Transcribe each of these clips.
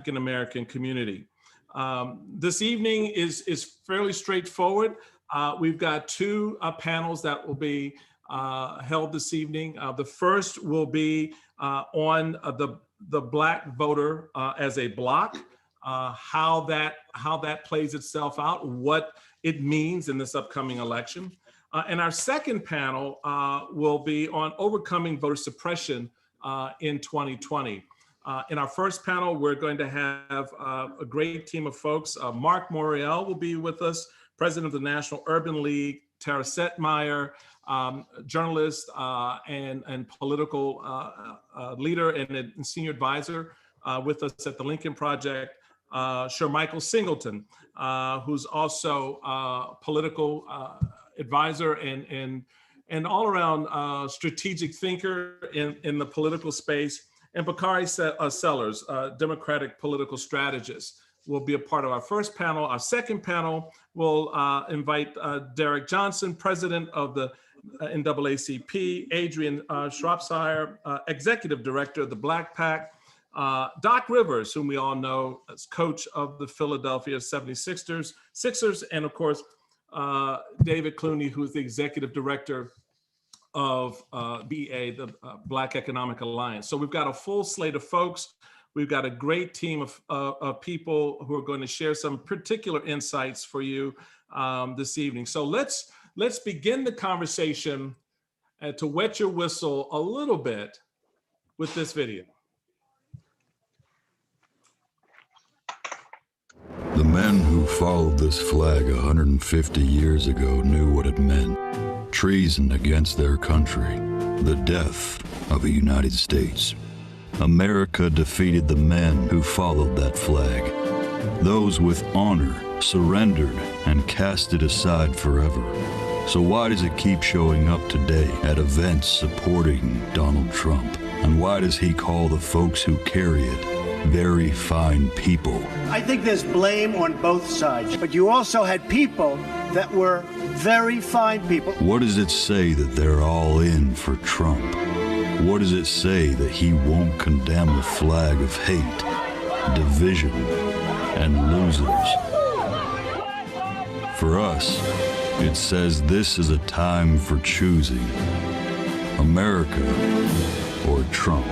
African American community. This evening is fairly straightforward. We've got two panels that will be held this evening. The first will be on the Black voter as a block, how that plays itself out, what it means in this upcoming election. And our second panel will be on overcoming voter suppression in 2020. In our first panel, we're going to have a great team of folks. Mark Morial will be with us, president of the National Urban League, Tara Setmeyer, journalist and political leader and senior advisor with us at the Lincoln Project. Michael Singleton, who's also a political advisor and all around strategic thinker in the political space. And Bakari Sellers, Democratic political strategist, will be a part of our first panel. Our second panel will invite Derek Johnson, president of the NAACP, Adrian Shropshire, executive director of the Black Pact, Doc Rivers, whom we all know as coach of the Philadelphia 76ers, and of course, David Clooney, who's the executive director of BA, the Black Economic Alliance. So we've got a full slate of folks. We've got a great team of people who are going to share some particular insights for you this evening. So let's begin the conversation to wet your whistle a little bit with this video. The men who followed this flag 150 years ago knew what it meant. Treason against their country, the death of a United States. America defeated the men who followed that flag. Those with honor surrendered and cast it aside forever. So why does it keep showing up today at events supporting Donald Trump? And why does he call the folks who carry it very fine people? I think there's blame on both sides, but you also had people that were very fine people. What does it say that they're all in for Trump? What does it say that he won't condemn a flag of hate, division, and losers? For us, it says this is a time for choosing America or Trump.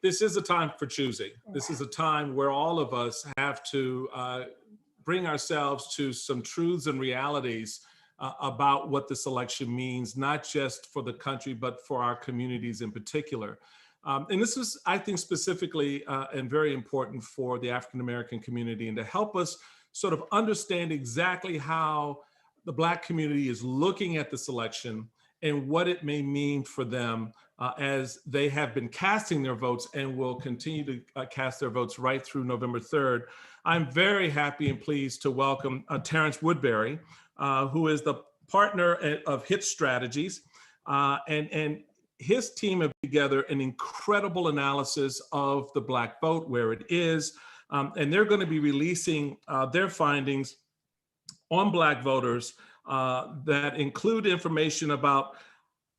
This is a time for choosing. This is a time where all of us have to bring ourselves to some truths and realities about what this election means, not just for the country, but for our communities in particular. And this is, I think, specifically and very important for the African American community, and to help us sort of understand exactly how the Black community is looking at this election and what it may mean for them as they have been casting their votes and will continue to cast their votes right through November 3rd. I'm very happy and pleased to welcome Terence Woodbury, who is the partner of HIT Strategies, and his team have put together an incredible analysis of the Black vote, where it is, and they're going to be releasing their findings on Black voters that include information about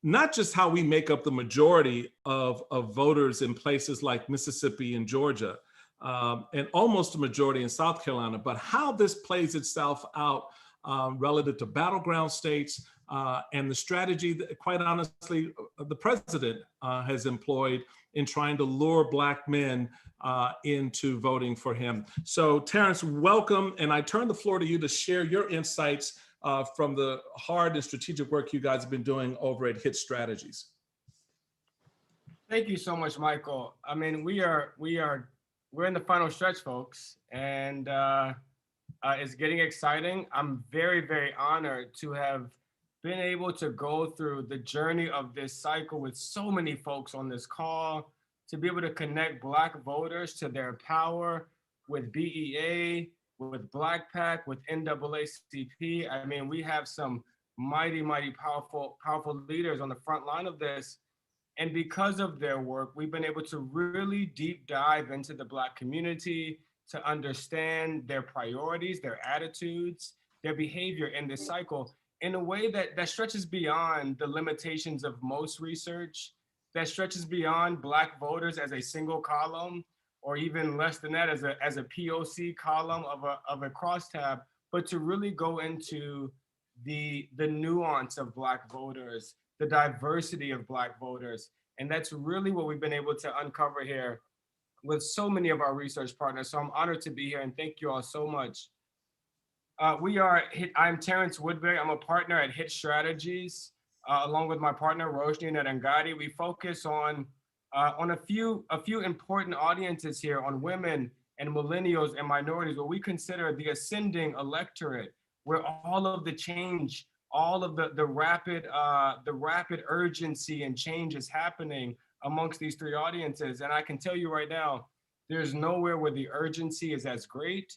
not just how we make up the majority of voters in places like Mississippi and Georgia, and almost a majority in South Carolina, but how this plays itself out relative to battleground states and the strategy that, quite honestly, the president has employed in trying to lure Black men into voting for him. So Terence, welcome, and I turn the floor to you to share your insights from the hard and strategic work you guys have been doing over at HIT Strategies. Thank you so much, Michael. I mean, we're in the final stretch, folks, and it's getting exciting. I'm very, very honored to have been able to go through the journey of this cycle with so many folks on this call, to be able to connect Black voters to their power with BEA, with Black Pact, with NAACP. I mean, we have some mighty, mighty powerful leaders on the front line of this. And because of their work, we've been able to really deep dive into the Black community, to understand their priorities, their attitudes, their behavior in this cycle. in a way that stretches beyond the limitations of most research, that stretches beyond Black voters as a single column, or even less than that as a POC column of a crosstab, but to really go into the nuance of Black voters, the diversity of Black voters. And that's really what we've been able to uncover here with so many of our research partners. So I'm honored to be here, and thank you all so much. I'm Terence Woodbury. I'm a partner at Hit Strategies, along with my partner Roshni Narangadi. We focus on a few important audiences here, on women and millennials and minorities, what we consider the ascending electorate, where all of the change, all of the rapid urgency and change is happening amongst these three audiences. And I can tell you right now, there's nowhere where the urgency is as great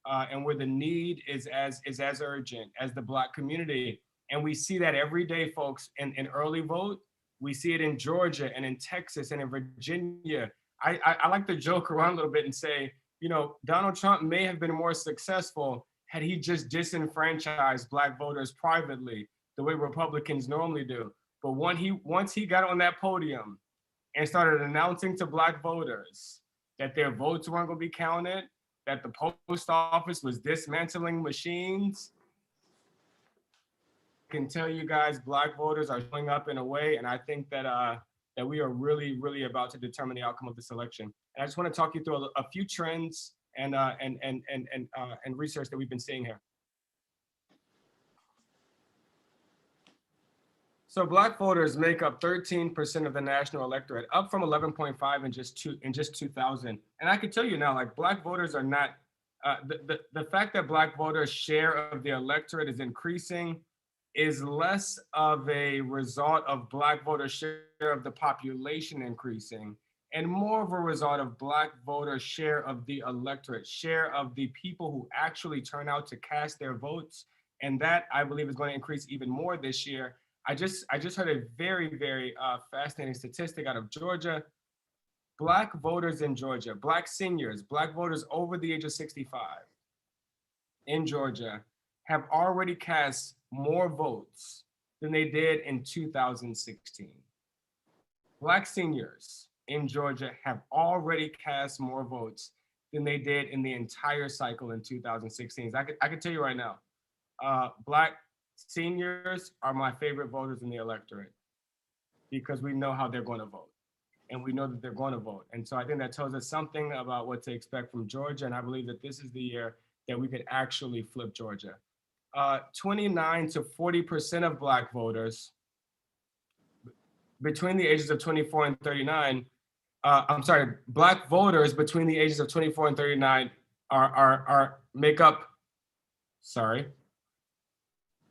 and where the need is as urgent as the Black community. And we see that every day, folks, in early vote. We see it in Georgia and in Texas and in Virginia. I like to joke around a little bit and say, you know, Donald Trump may have been more successful had he just disenfranchised Black voters privately, the way Republicans normally do. But once he got on that podium and started announcing to Black voters that their votes weren't going to be counted, that the post office was dismantling machines, I can tell you guys, Black voters are showing up in a way, and I think that we are really, really about to determine the outcome of this election. And I just want to talk you through a few trends and research that we've been seeing here. So Black voters make up 13% of the national electorate, up from 11.5 in just 2000. And I can tell you now, like, Black voters are not, the fact that Black voters' share of the electorate is increasing is less of a result of Black voter share of the population increasing, and more of a result of Black voter share of the electorate, share of the people who actually turn out to cast their votes. And that, I believe, is going to increase even more this year. I just heard a very, very fascinating statistic out of Georgia. Black voters in Georgia, Black seniors, Black voters over the age of 65 in Georgia have already cast more votes than they did in 2016. Black seniors in Georgia have already cast more votes than they did in the entire cycle in 2016. I can tell you right now, Black seniors are my favorite voters in the electorate because we know how they're going to vote, and we know that they're going to vote. And so I think that tells us something about what to expect from Georgia, and I believe that this is the year that we could actually flip Georgia. 29 to 40% of Black voters between the ages of 24 and 39, Black voters between the ages of 24 and 39 make up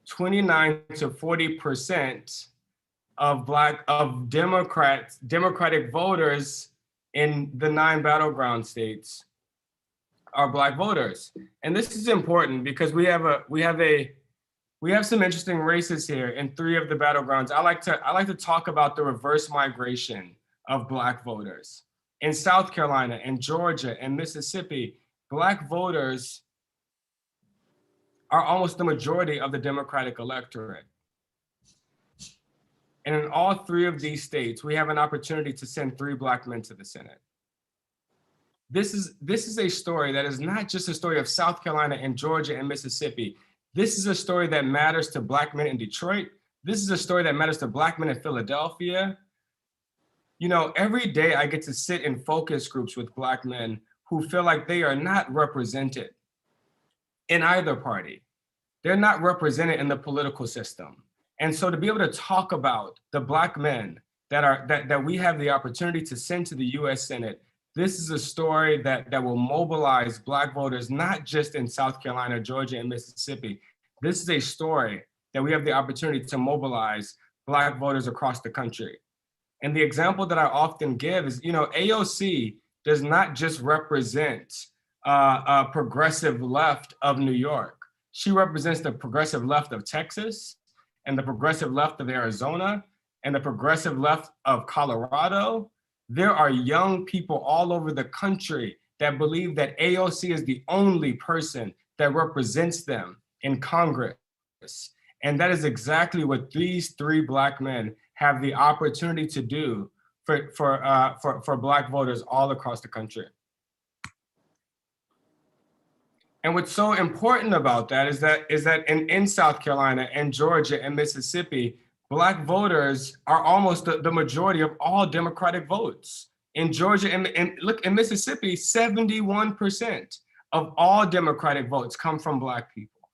29 to 40% of Democratic voters in the 9 battleground states are Black voters. And this is important because we have some interesting races here in 3 of the battlegrounds. I like to talk about the reverse migration of Black voters. In South Carolina and Georgia and Mississippi, Black voters are almost the majority of the Democratic electorate. And in all 3 of these states, we have an opportunity to send 3 Black men to the Senate. This is a story that is not just a story of South Carolina and Georgia and Mississippi. This is a story that matters to Black men in Detroit. This is a story that matters to Black men in Philadelphia. You know, every day I get to sit in focus groups with Black men who feel like they are not represented in either party. They're not represented in the political system. And so to be able to talk about the Black men that we have the opportunity to send to the US Senate, this is a story that will mobilize Black voters, not just in South Carolina, Georgia, and Mississippi. This is a story that we have the opportunity to mobilize Black voters across the country. And the example that I often give is, you know, AOC does not just represent a progressive left of New York. She represents the progressive left of Texas and the progressive left of Arizona and the progressive left of Colorado. There are young people all over the country that believe that AOC is the only person that represents them in Congress. And that is exactly what these 3 Black men have the opportunity to do for Black voters all across the country. And what's so important about that is that in South Carolina and Georgia and Mississippi, Black voters are almost the majority of all Democratic votes. In Georgia and look, in Mississippi, 71% of all Democratic votes come from Black people.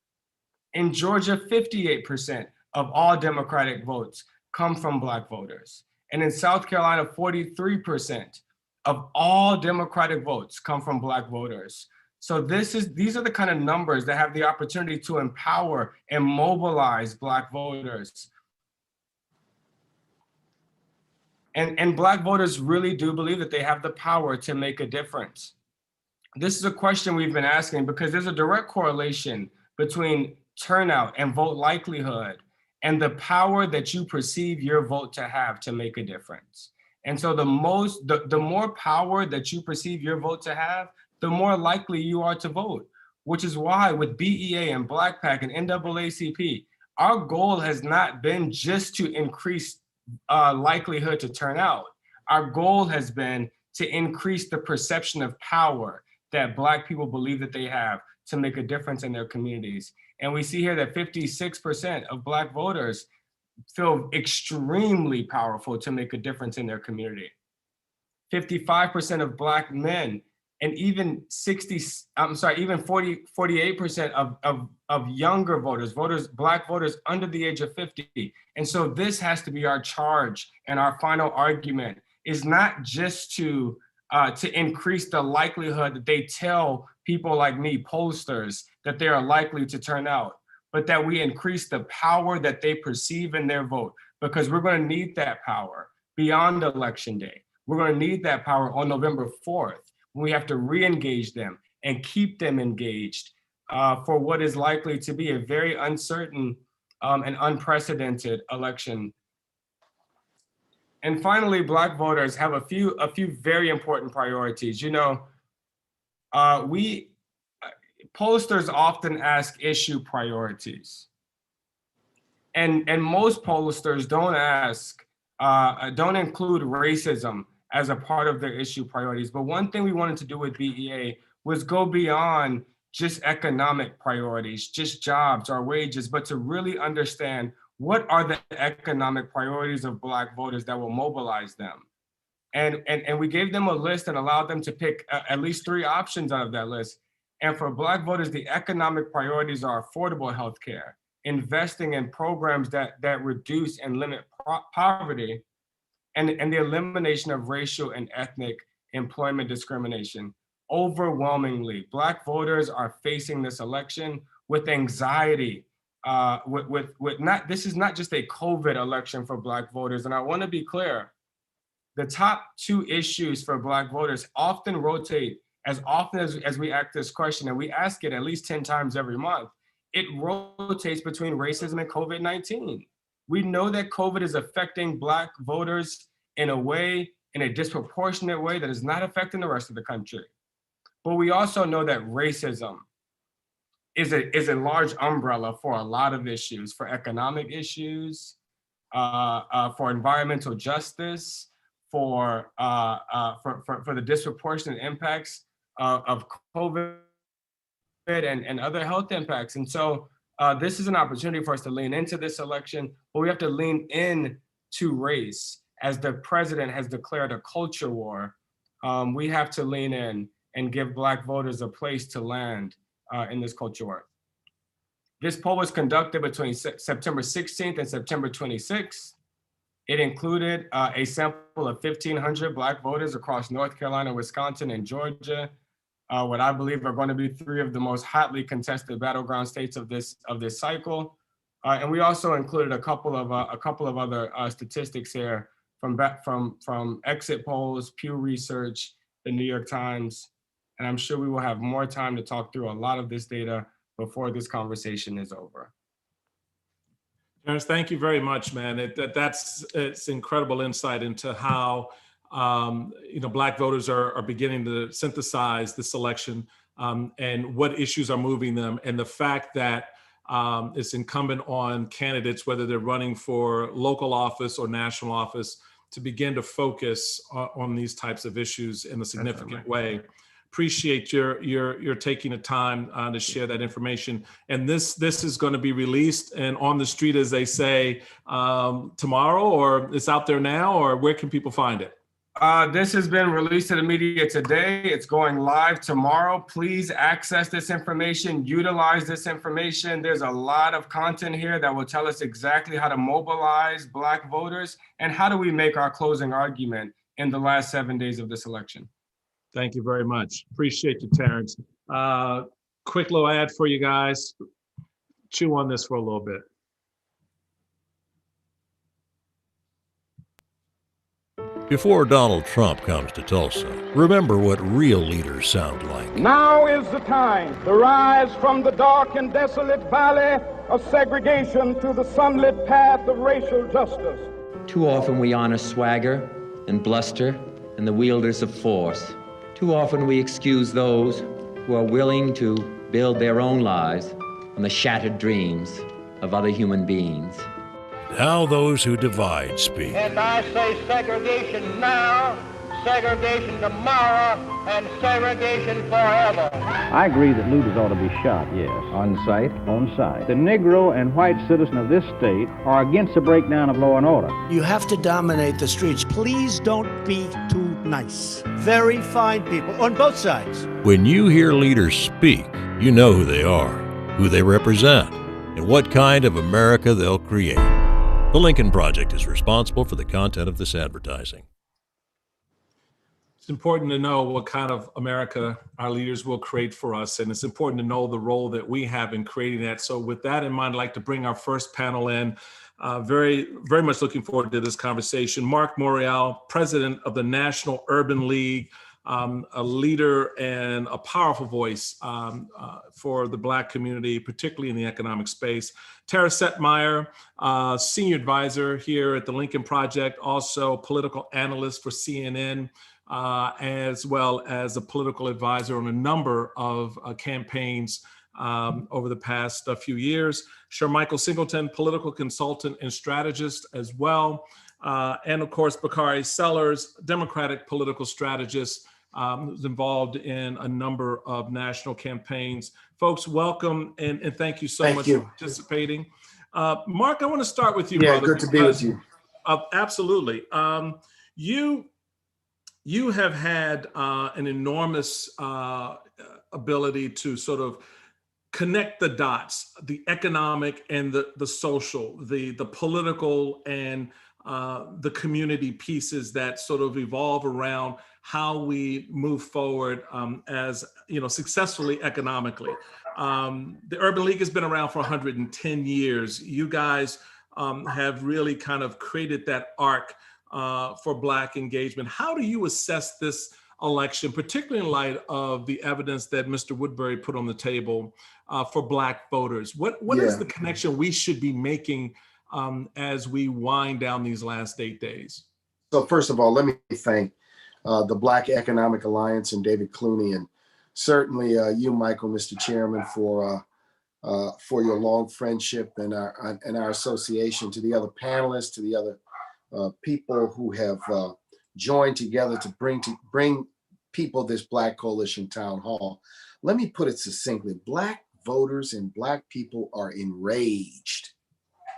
In Georgia, 58% of all Democratic votes come from Black voters. And in South Carolina, 43% of all Democratic votes come from Black voters. So these are the kind of numbers that have the opportunity to empower and mobilize Black voters. And Black voters really do believe that they have the power to make a difference. This is a question we've been asking because there's a direct correlation between turnout and vote likelihood and the power that you perceive your vote to have to make a difference. And so the more power that you perceive your vote to have, the more likely you are to vote, which is why with BEA and Black PAC and NAACP, our goal has not been just to increase likelihood to turn out. Our goal has been to increase the perception of power that Black people believe that they have to make a difference in their communities. And we see here that 56% of Black voters feel extremely powerful to make a difference in their community. 55% of Black men and even 48% of younger voters, Black voters under the age of 50. And so this has to be our charge, and our final argument is not just to increase the likelihood that they tell people like me, pollsters, that they are likely to turn out, but that we increase the power that they perceive in their vote, because we're going to need that power beyond Election Day. We're going to need that power on November 4th. We have to re-engage them and keep them engaged for what is likely to be a very uncertain and unprecedented election. And finally, Black voters have a few very important priorities. You know, pollsters often ask issue priorities, and most pollsters don't include racism as a part of their issue priorities. But one thing we wanted to do with BEA was go beyond just economic priorities, just jobs or wages, but to really understand what are the economic priorities of Black voters that will mobilize them. And we gave them a list and allowed them to pick at least 3 options out of that list. And for Black voters, the economic priorities are affordable healthcare, investing in programs that reduce and limit poverty, and the elimination of racial and ethnic employment discrimination. Overwhelmingly, Black voters are facing this election with anxiety. This is not just a COVID election for Black voters. And I want to be clear, the top 2 issues for Black voters often rotate as often as we ask this question, and we ask it at least 10 times every month. It rotates between racism and COVID-19. We know that COVID is affecting Black voters in a disproportionate way that is not affecting the rest of the country. But we also know that racism is a large umbrella for a lot of issues, for economic issues, for environmental justice, for the disproportionate impacts of COVID and other health impacts. And so this is an opportunity for us to lean into this election, but we have to lean in to race. As the president has declared a culture war, we have to lean in and give Black voters a place to land in this culture war. This poll was conducted between September 16th and September 26th. It included a sample of 1,500 Black voters across North Carolina, Wisconsin, and Georgia, what I believe are going to be 3 of the most hotly contested battleground states of this cycle. And we also included a couple of other statistics here from exit polls, Pew Research, the New York Times, and I'm sure we will have more time to talk through a lot of this data before this conversation is over. Terence, thank you very much, man. It's incredible insight into how Black voters are beginning to synthesize this election and what issues are moving them, and the fact that it's incumbent on candidates, whether they're running for local office or national office, to begin to focus on these types of issues in a significant way. Appreciate your taking the time to share that information. And this is going to be released and on the street, as they say, tomorrow, or it's out there now, or where can people find it? This has been released to the media today. It's going live tomorrow. Please access this information, utilize this information. There's a lot of content here that will tell us exactly how to mobilize Black voters and how do we make our closing argument in the last 7 days of this election. Thank you very much. Appreciate you, Terence. Quick little ad for you guys. Chew on this for a little bit. Before Donald Trump comes to Tulsa, remember what real leaders sound like. Now is the time to rise from the dark and desolate valley of segregation to the sunlit path of racial justice. Too often we honor swagger and bluster and the wielders of force. Too often we excuse those who are willing to build their own lives on the shattered dreams of other human beings. Now those who divide speak. And I say segregation now, segregation tomorrow, and segregation forever. I agree that looters ought to be shot, yes. On sight? On sight. The Negro and white citizen of this state are against the breakdown of law and order. You have to dominate the streets. Please don't be too nice. Very fine people on both sides. When you hear leaders speak, you know who they are, who they represent, and what kind of America they'll create. The Lincoln Project is responsible for the content of this advertising. It's important to know what kind of America our leaders will create for us, and it's important to know the role that we have in creating that. So with that in mind, I'd like to bring our first panel in. Very, very much looking forward to this conversation. Mark Morial, president of the National Urban League, a leader and a powerful voice for the Black community, particularly in the economic space. Tara Setmeyer, senior advisor here at the Lincoln Project, also political analyst for CNN, as well as a political advisor on a number of campaigns over the past few years. Shermichael Singleton, political consultant and strategist as well. And of course, Bakari Sellers, Democratic political strategist, who's involved in a number of national campaigns. Folks, welcome and thank you so much for participating. Mark, I want to start with you, brother. Yeah, good to be with you. Absolutely. You have had an enormous ability to sort of connect the dots, the economic and the social, the political and the community pieces that sort of evolve around how we move forward as, successfully economically. The Urban League has been around for 110 years. You guys have really kind of created that arc for Black engagement. How do you assess this election, particularly in light of the evidence that Mr. Woodbury put on the table for Black voters? What is the connection we should be making as we wind down these last 8 days? So first of all, let me thank the Black Economic Alliance and David Clooney, and certainly you, Michael, Mr. Chairman, for your long friendship and our association. To the other panelists, to the other people who have joined together to bring people this Black Coalition Town Hall. Let me put it succinctly: Black voters and Black people are enraged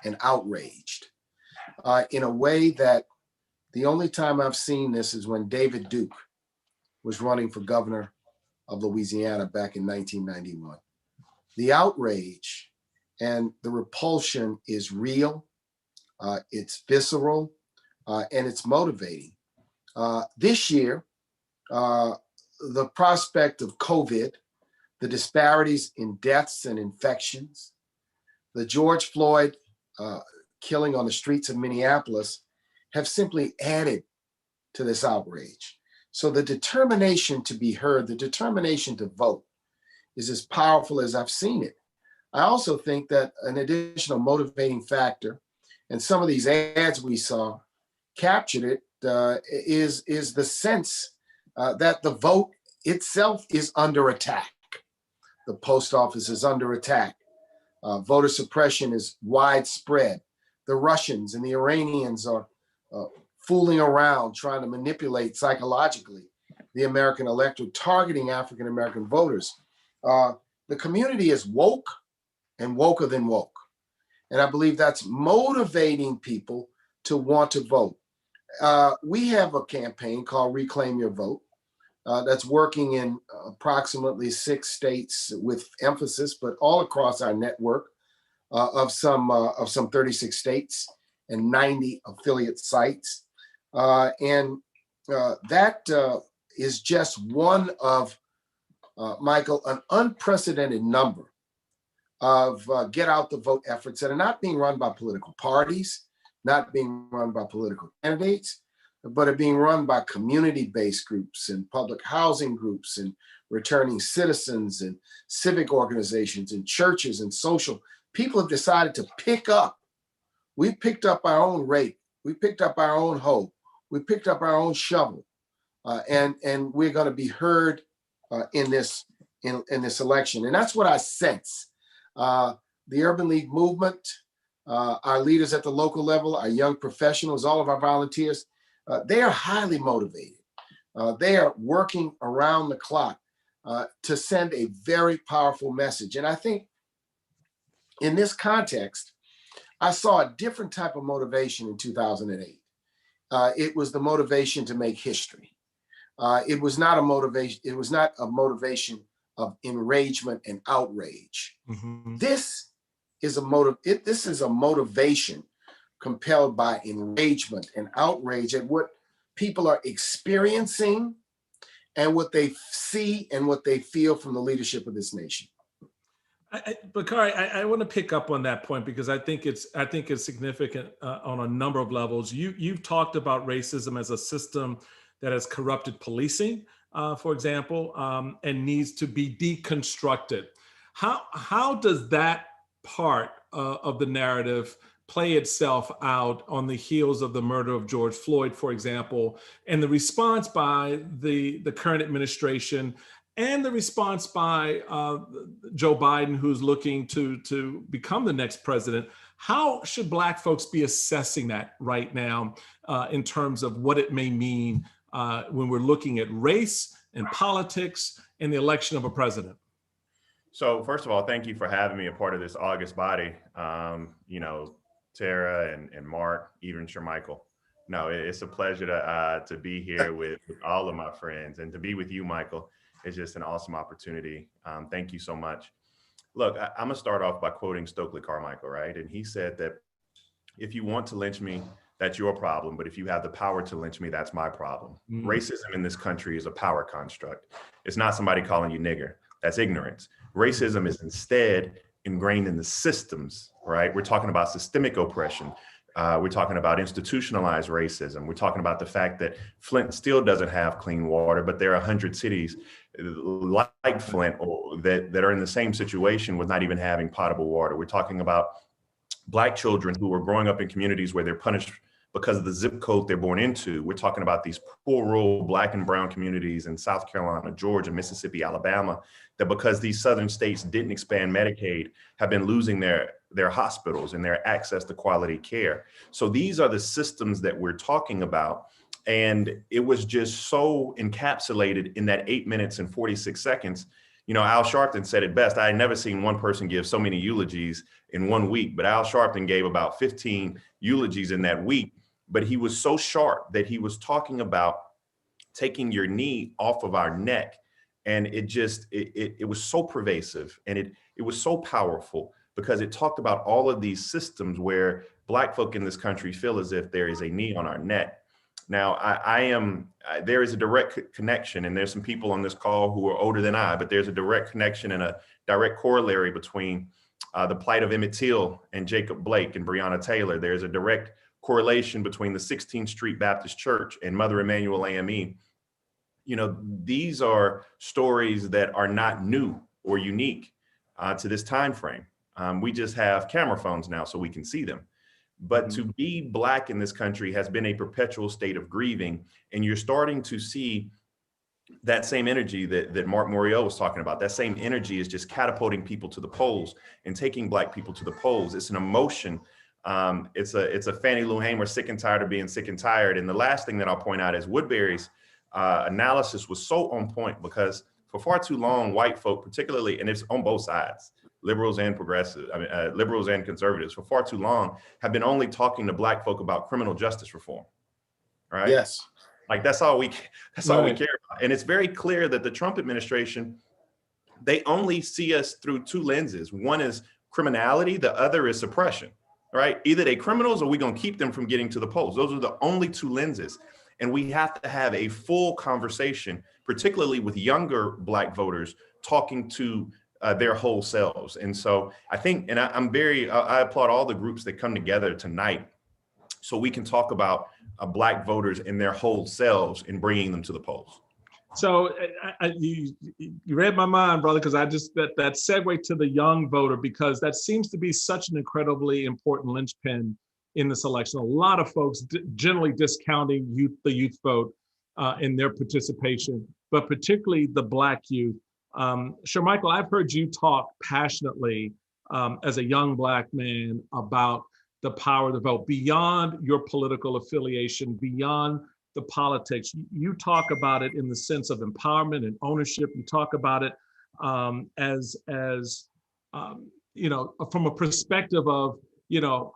and outraged in a way that the only time I've seen this is when David Duke was running for governor of Louisiana back in 1991. The outrage and the repulsion is real, it's visceral, and it's motivating. This year, the prospect of COVID, the disparities in deaths and infections, the George Floyd killing on the streets of Minneapolis have simply added to this outrage. So the determination to be heard, the determination to vote is as powerful as I've seen it. I also think that an additional motivating factor, and some of these ads we saw captured it, is the sense that the vote itself is under attack. The post office is under attack. Voter suppression is widespread. The Russians and the Iranians are fooling around, trying to manipulate psychologically the American electorate, targeting African American voters. The community is woke and woker than woke. And I believe that's motivating people to want to vote. We have a campaign called Reclaim Your Vote that's working in approximately 6 states with emphasis, but all across our network of some 36 states and 90 affiliate sites. And that is just one of, Michael, an unprecedented number of get out the vote efforts that are not being run by political parties, not being run by political candidates, but are being run by community-based groups and public housing groups and returning citizens and civic organizations and churches and social. People have decided to pick up. We picked up our own rake. We picked up our own hoe. We picked up our own shovel. And we're going to be heard in this election. And that's what I sense. The Urban League movement, our leaders at the local level, our young professionals, all of our volunteers, they are highly motivated. They are working around the clock to send a very powerful message. And I think in this context, I saw a different type of motivation in 2008. It was the motivation to make history. It was not a motivation. It was not a motivation of enragement and outrage. Mm-hmm. This is a motivation compelled by enragement and outrage at what people are experiencing and what they see and what they feel from the leadership of this nation. Bakari, I want to pick up on that point because I think it's significant on a number of levels. You've talked about racism as a system that has corrupted policing, for example, and needs to be deconstructed. How does that part of the narrative play itself out on the heels of the murder of George Floyd, for example, and the response by the current administration and the response by Joe Biden, who's looking to become the next president? How should Black folks be assessing that right now in terms of what it may mean when we're looking at race and politics and the election of a president? So first of all, thank you for having me a part of this August body. Tara and Mark, even Shermichael. No, it's a pleasure to be here with all of my friends, and to be with you, Michael. It's just an awesome opportunity. Thank you so much. Look, I'm gonna start off by quoting Stokely Carmichael, right? And he said that if you want to lynch me, that's your problem. But if you have the power to lynch me, that's my problem. Mm-hmm. Racism in this country is a power construct. It's not somebody calling you nigger. That's ignorance. Racism is instead ingrained in the systems, right? We're talking about systemic oppression. We're talking about institutionalized racism. We're talking about the fact that Flint still doesn't have clean water, but there are 100 cities like Flint that are in the same situation with not even having potable water. We're talking about Black children who are growing up in communities where they're punished because of the zip code they're born into. We're talking about these poor rural Black and brown communities in South Carolina, Georgia, Mississippi, Alabama, that because these southern states didn't expand Medicaid, have been losing their hospitals and their access to quality care. So these are the systems that we're talking about. And it was just so encapsulated in that 8 minutes and 46 seconds. Al Sharpton said it best. I had never seen one person give so many eulogies in 1 week, but Al Sharpton gave about 15 eulogies in that week. But he was so sharp that he was talking about taking your knee off of our neck. And it was so pervasive, and it was so powerful because it talked about all of these systems where Black folk in this country feel as if there is a knee on our neck. Now, there is a direct connection, and there's some people on this call who are older than I, but there's a direct connection and a direct corollary between the plight of Emmett Till and Jacob Blake and Breonna Taylor. There's a direct correlation between the 16th Street Baptist Church and Mother Emanuel AME. These are stories that are not new or unique to this time frame. We just have camera phones now so we can see them. But to be Black in this country has been a perpetual state of grieving. And you're starting to see that same energy that Mark Morial was talking about, that same energy is just catapulting people to the polls and taking Black people to the polls. It's an emotion. It's a Fannie Lou Hamer sick and tired of being sick and tired. And the last thing that I'll point out is Woodbury's analysis was so on point, because for far too long, white folk, particularly, and it's on both sides, liberals and progressives, liberals and conservatives, for far too long have been only talking to Black folk about criminal justice reform, right? Yes. Like that's all we care about. And it's very clear that the Trump administration, they only see us through two lenses. One is criminality, the other is suppression, right? Either they criminals or we're gonna keep them from getting to the polls. Those are the only two lenses. And we have to have a full conversation, particularly with younger Black voters, talking to their whole selves. And so I think, and I applaud all the groups that come together tonight so we can talk about Black voters in their whole selves and bringing them to the polls. So you read my mind, brother, because I just, that segue to the young voter, because that seems to be such an incredibly important linchpin in this election. A lot of folks generally discounting the youth vote in their participation, but particularly the Black youth. Sure, Michael, I've heard you talk passionately as a young Black man about the power of the vote beyond your political affiliation, beyond the politics. You talk about it in the sense of empowerment and ownership. You talk about it as you know, from a perspective of, you know,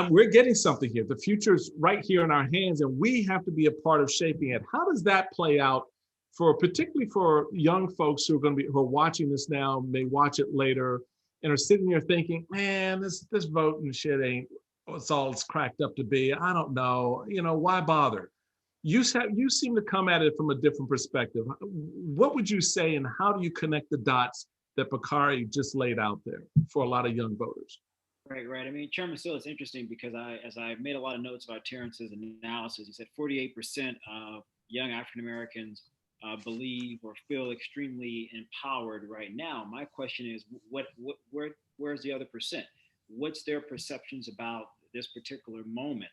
we're getting something here. The future's right here in our hands, and we have to be a part of shaping it. How does that play out particularly for young folks who are watching this now, may watch it later, and are sitting there thinking, man, this voting shit ain't it's cracked up to be. I don't know, you know, why bother? You seem to come at it from a different perspective. What would you say, and how do you connect the dots that Bakari just laid out there for a lot of young voters? Right. I mean, Chairman Still, it's interesting because as I made a lot of notes about Terence's analysis, he said 48% of young African Americans believe or feel extremely empowered right now. My question is, where's the other percent? What's their perceptions about this particular moment?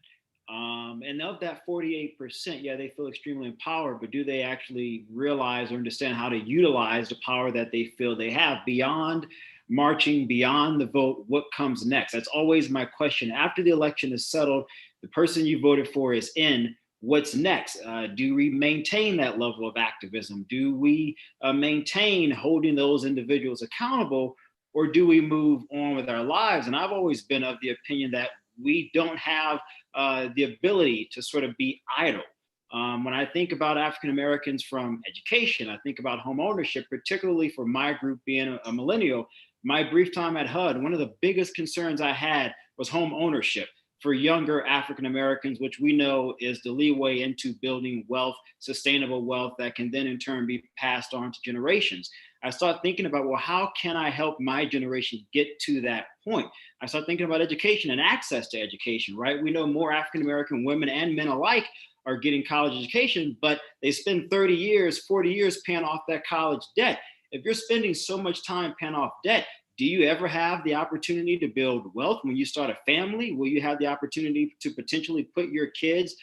And of that 48%, yeah, they feel extremely empowered, but do they actually realize or understand how to utilize the power that they feel they have beyond marching, beyond the vote? What comes next? That's always my question. After the election is settled, the person you voted for is in. What's next? Do we maintain that level of activism? Do we maintain holding those individuals accountable, or do we move on with our lives? And I've always been of the opinion that we don't have the ability to sort of be idle. When I think about African Americans from education, I think about home ownership, particularly for my group being a millennial. My brief time at HUD, one of the biggest concerns I had was home ownership for younger African Americans, which we know is the leeway into building wealth, sustainable wealth that can then in turn be passed on to generations. I started thinking about, well, how can I help my generation get to that point? I started thinking about education and access to education, right? We know more African American women and men alike are getting college education, but they spend 30 years, 40 years paying off that college debt. If you're spending so much time paying off debt, do you ever have the opportunity to build wealth when you start a family? Will you have the opportunity to potentially put your kids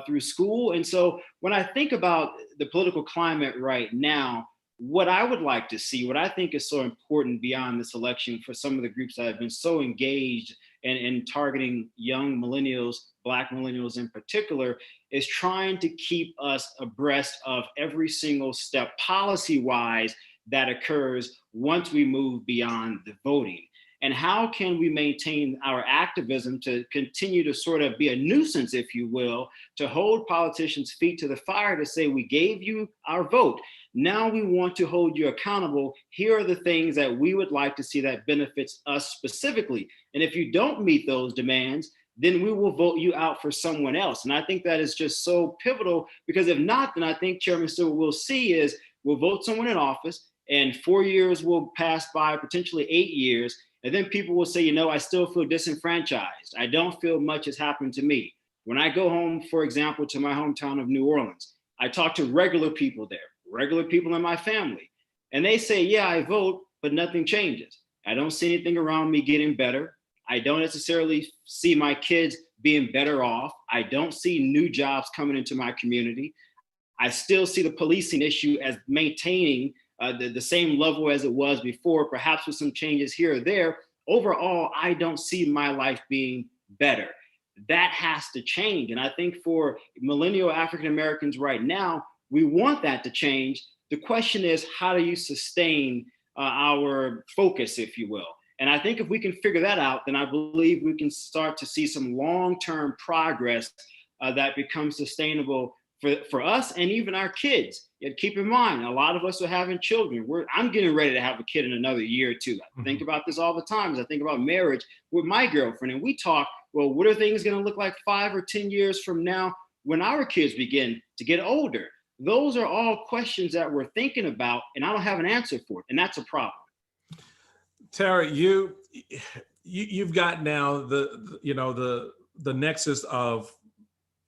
through school? And so when I think about the political climate right now, what I would like to see, what I think is so important beyond this election for some of the groups that have been so engaged in targeting young millennials, Black millennials in particular, is trying to keep us abreast of every single step policy-wise that occurs once we move beyond the voting. And how can we maintain our activism to continue to sort of be a nuisance, if you will, to hold politicians' feet to the fire to say, we gave you our vote. Now we want to hold you accountable. Here are the things that we would like to see that benefits us specifically. And if you don't meet those demands, then we will vote you out for someone else. And I think that is just so pivotal, because if not, then I think Chairman Stewart will see is we'll vote someone in office and 4 years will pass by, potentially 8 years. And then people will say, you know, I still feel disenfranchised. I don't feel much has happened to me. When I go home, for example, to my hometown of New Orleans, I talk to regular people there, regular people in my family. And they say, yeah, I vote, but nothing changes. I don't see anything around me getting better. I don't necessarily see my kids being better off. I don't see new jobs coming into my community. I still see the policing issue as maintaining the same level as it was before, perhaps with some changes here or there. Overall, I don't see my life being better. That has to change. And I think for millennial African Americans right now, we want that to change. The question is, how do you sustain our focus, if you will? And I think if we can figure that out, then I believe we can start to see some long-term progress that becomes sustainable for us and even our kids. Yet keep in mind, a lot of us are having children. I'm getting ready to have a kid in another year or two. I think about this all the time as I think about marriage with my girlfriend. And we talk, well, what are things going to look like 5 or 10 years from now when our kids begin to get older? Those are all questions that we're thinking about, and I don't have an answer for it. And that's a problem. Tara, you've got now the nexus of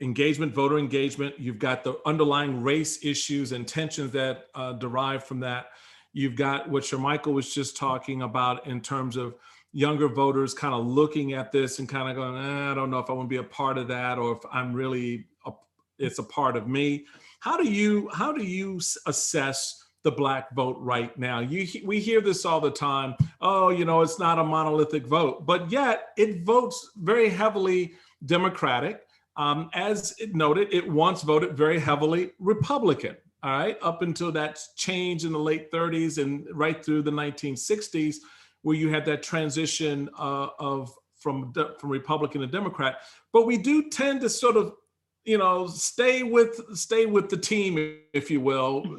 engagement, voter engagement. You've got the underlying race issues and tensions that derive from that. You've got what Shermichael was just talking about in terms of younger voters kind of looking at this and kind of going, I don't know if I want to be a part of that, or if I'm really, it's a part of me. How do you assess the Black vote right now? We hear this all the time. Oh, it's not a monolithic vote, but yet it votes very heavily Democratic. As it noted, it once voted very heavily Republican, all right, up until that change in the late 30s and right through the 1960s, where you had that transition from Republican to Democrat. But we do tend to sort of, stay with the team, if you will,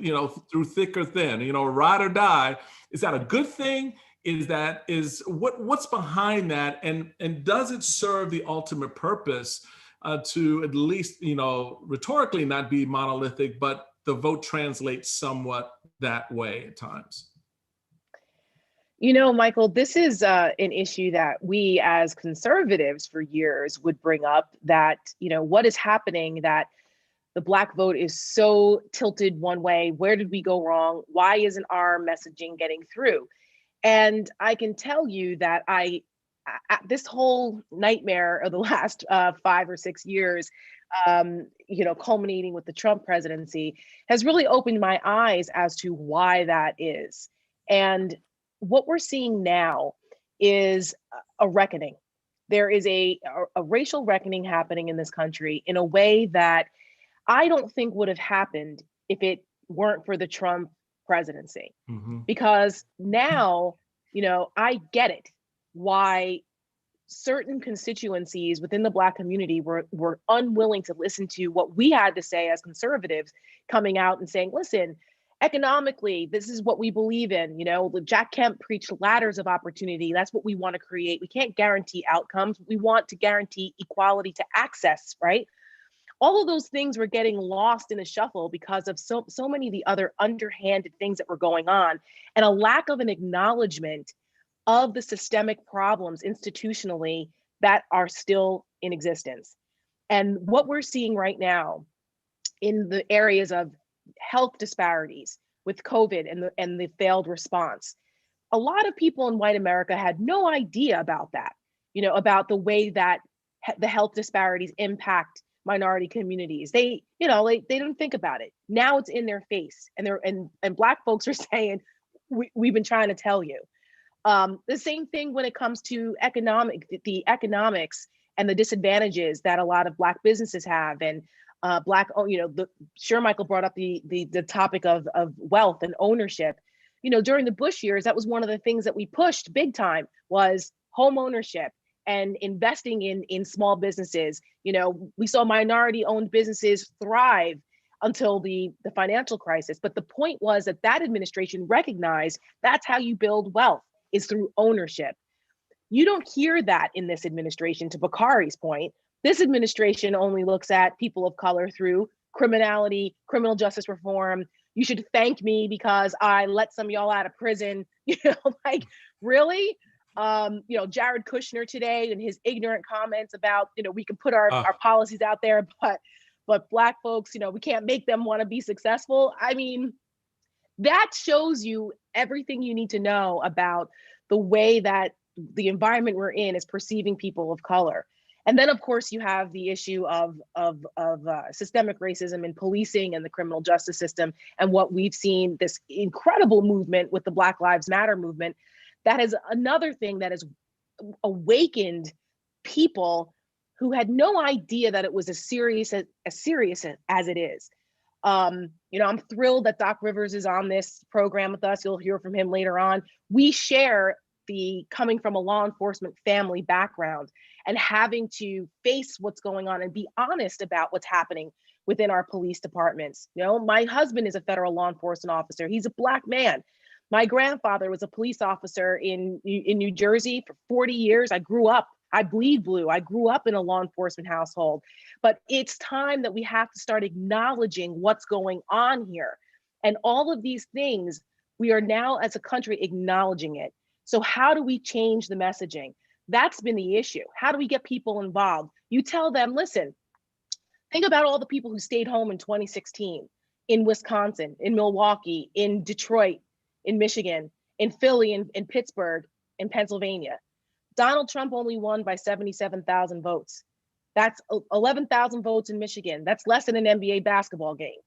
through thick or thin, ride or die. Is that a good thing? What's behind that? And does it serve the ultimate purpose to at least, rhetorically not be monolithic, but the vote translates somewhat that way at times? Michael, this is an issue that we as conservatives for years would bring up, that, what is happening, that the Black vote is so tilted one way. Where did we go wrong? Why isn't our messaging getting through? And I can tell you that this whole nightmare of the last 5 or 6 years, culminating with the Trump presidency, has really opened my eyes as to why that is. And what we're seeing now is a reckoning. There is a racial reckoning happening in this country in a way that I don't think would have happened if it weren't for the Trump presidency. Mm-hmm. Because now, I get it, why certain constituencies within the Black community were unwilling to listen to what we had to say as conservatives, coming out and saying, listen, economically, this is what we believe in. Jack Kemp preached ladders of opportunity. That's what we want to create. We can't guarantee outcomes. We want to guarantee equality to access, right? All of those things were getting lost in the shuffle because of so many of the other underhanded things that were going on, and a lack of an acknowledgement of the systemic problems institutionally that are still in existence. And what we're seeing right now in the areas of health disparities with COVID and the failed response, a lot of people in white America had no idea about that, about the way that the health disparities impact minority communities. They don't think about it. Now it's in their face, and Black folks are saying, we've been trying to tell you. The same thing when it comes to the economics and the disadvantages that a lot of Black businesses have, and Michael brought up the topic of wealth and ownership. During the Bush years, that was one of the things that we pushed big time, was home ownership and investing in small businesses. We saw minority-owned businesses thrive until the financial crisis. But the point was that administration recognized that's how you build wealth, is through ownership. You don't hear that in this administration, to Bakari's point. This administration only looks at people of color through criminality, criminal justice reform. You should thank me because I let some of y'all out of prison. Really? Jared Kushner today and his ignorant comments about, we can put our policies out there, but Black folks, we can't make them want to be successful. I mean, that shows you everything you need to know about the way that the environment we're in is perceiving people of color. And then, of course, you have the issue of systemic racism in policing and the criminal justice system, and what we've seen, this incredible movement with the Black Lives Matter movement. That is another thing that has awakened people who had no idea that it was as serious as it is. You know, I'm thrilled that Doc Rivers is on this program with us. You'll hear from him later on. We share the coming from a law enforcement family background and having to face what's going on and be honest about what's happening within our police departments. You know, my husband is a federal law enforcement officer. He's a Black man. My grandfather was a police officer in New Jersey for 40 years. I bleed blue. I grew up in a law enforcement household. But it's time that we have to start acknowledging what's going on here. And all of these things, we are now as a country acknowledging it. So how do we change the messaging? That's been the issue. How do we get people involved? You tell them, listen, think about all the people who stayed home in 2016 in Wisconsin, in Milwaukee, in Detroit, in Michigan, in Philly, in Pittsburgh, in Pennsylvania. Donald Trump only won by 77,000 votes. That's 11,000 votes in Michigan. That's less than an NBA basketball game.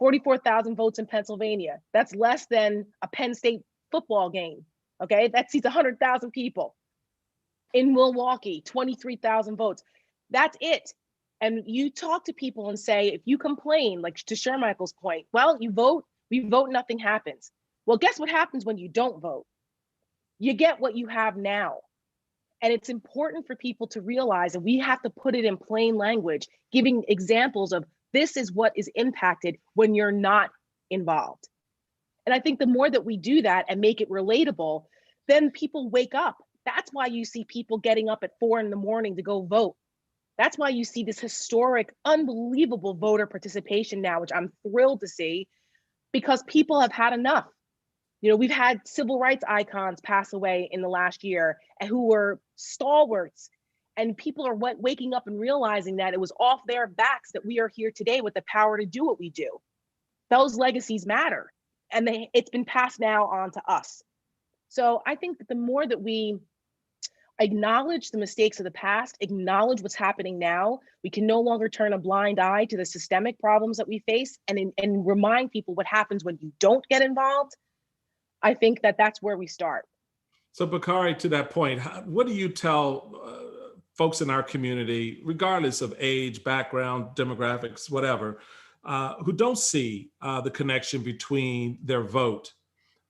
44,000 votes in Pennsylvania. That's less than a Penn State football game. Okay, that seats 100,000 people. In Milwaukee, 23,000 votes. That's it. And you talk to people and say, if you complain, like to Shermichael's point, well, we vote, nothing happens. Well, guess what happens when you don't vote? You get what you have now. And it's important for people to realize that we have to put it in plain language, giving examples of this is what is impacted when you're not involved. And I think the more that we do that and make it relatable, then people wake up. That's why you see people getting up at 4 a.m. to go vote. That's why you see this historic, unbelievable voter participation now, which I'm thrilled to see, because people have had enough. You know, we've had civil rights icons pass away in the last year and who were stalwarts, and people are waking up and realizing that it was off their backs that we are here today with the power to do what we do. Those legacies matter, and it's been passed now on to us. So I think that the more that we acknowledge the mistakes of the past, acknowledge what's happening now, we can no longer turn a blind eye to the systemic problems that we face, and remind people what happens when you don't get involved. I think that that's where we start. So Bakari, to that point, what do you tell folks in our community, regardless of age, background, demographics, whatever, who don't see the connection between their vote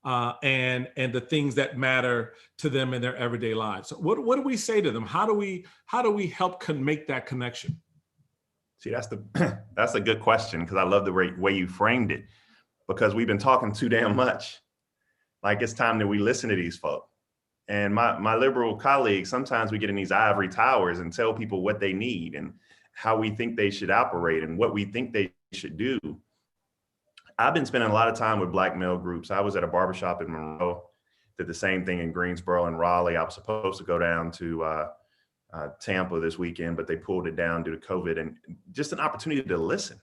and the things that matter to them in their everyday lives? So what do we say to them? How do we help make that connection? See, that's a good question, because I love the way you framed it, because we've been talking too damn much. Like, it's time that we listen to these folk. And my liberal colleagues, sometimes we get in these ivory towers and tell people what they need and how we think they should operate and what we think they should do. I've been spending a lot of time with Black male groups. I was at a barbershop in Monroe, did the same thing in Greensboro and Raleigh. I was supposed to go down to Tampa this weekend, but they pulled it down due to COVID, and just an opportunity to listen.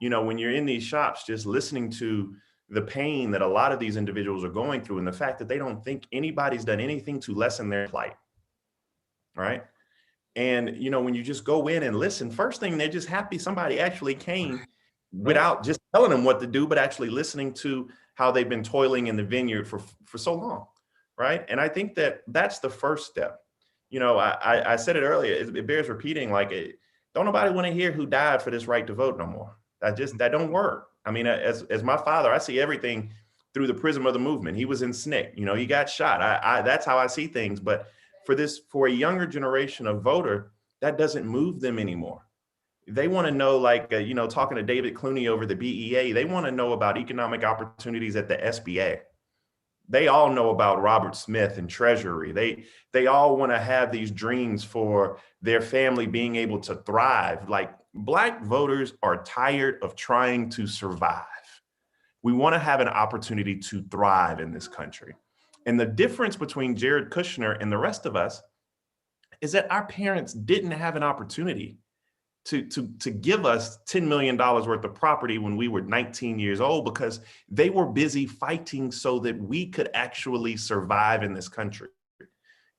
You know, when you're in these shops, just listening to the pain that a lot of these individuals are going through and the fact that they don't think anybody's done anything to lessen their plight, right? And, you know, when you just go in and listen, first thing, they're just happy somebody actually came without just telling them what to do, but actually listening to how they've been toiling in the vineyard for so long, right? And I think that that's the first step. You know, I said it earlier, it bears repeating, like, don't nobody want to hear who died for this right to vote no more. That don't work. I mean, as my father, I see everything through the prism of the movement. He was in SNCC, you know, he got shot. That's how I see things. But for a younger generation of voter, that doesn't move them anymore. They want to know, like, you know, talking to David Clooney over the BEA, they want to know about economic opportunities at the SBA. They all know about Robert Smith and Treasury. They all want to have these dreams for their family being able to thrive. Like, Black voters are tired of trying to survive. We want to have an opportunity to thrive in this country. And the difference between Jared Kushner and the rest of us is that our parents didn't have an opportunity to give us $10 million worth of property when we were 19 years old, because they were busy fighting so that we could actually survive in this country.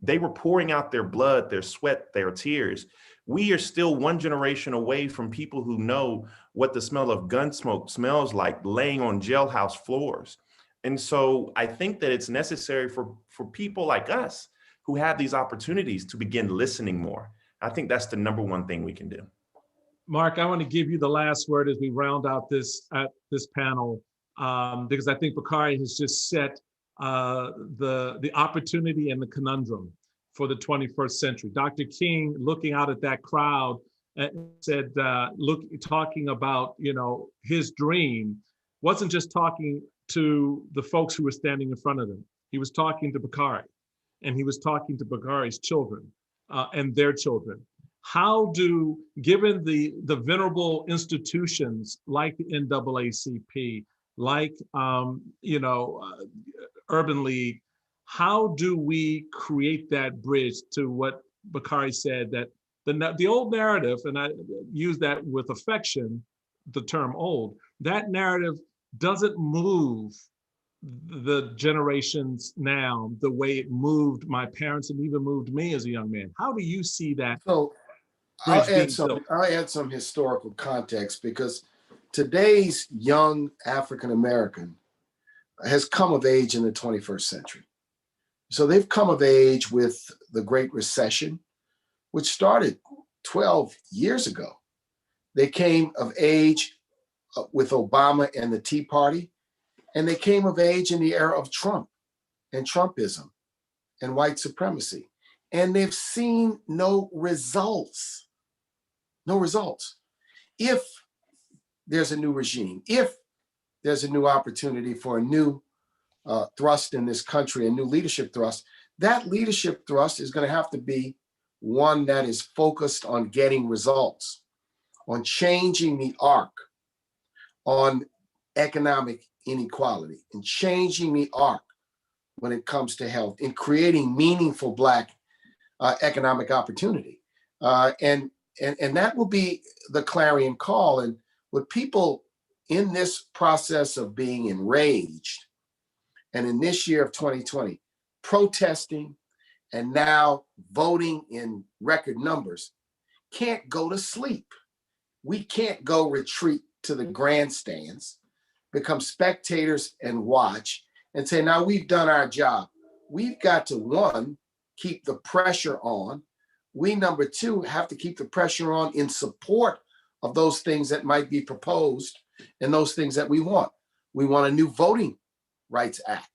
They were pouring out their blood, their sweat, their tears. We are still one generation away from people who know what the smell of gun smoke smells like, laying on jailhouse floors. And so I think that it's necessary for people like us who have these opportunities to begin listening more. I think that's the number one thing we can do. Mark, I want to give you the last word as we round out this panel, because I think Bakari has just set the opportunity and the conundrum for the 21st century. Dr. King, looking out at that crowd, said, talking about, his dream, wasn't just talking to the folks who were standing in front of him. He was talking to Bakari, and he was talking to Bakari's children and their children. How do, given the venerable institutions like the NAACP, like Urban League, how do we create that bridge to what Bakari said, that the old narrative, and I use that with affection, the term old, that narrative doesn't move the generations now the way it moved my parents and even moved me as a young man. How do you see that? So I'll add some historical context, because today's young African American has come of age in the 21st century. So they've come of age with the Great Recession, which started 12 years ago. They came of age with Obama and the Tea Party, and they came of age in the era of Trump and Trumpism and white supremacy. And they've seen no results. No results. If there's a new regime, if there's a new opportunity for a new thrust in this country, a new leadership thrust, that leadership thrust is going to have to be one that is focused on getting results, on changing the arc, on economic inequality, and changing the arc when it comes to health, in creating meaningful Black economic opportunity. And that will be the clarion call. And with people in this process of being enraged, and in this year of 2020, protesting and now voting in record numbers, can't go to sleep. We can't go retreat to the grandstands, become spectators and watch and say, now we've done our job. We've got to, one, keep the pressure on. We, number two, have to keep the pressure on in support of those things that might be proposed and those things that we want. We want a new Voting Rights Act.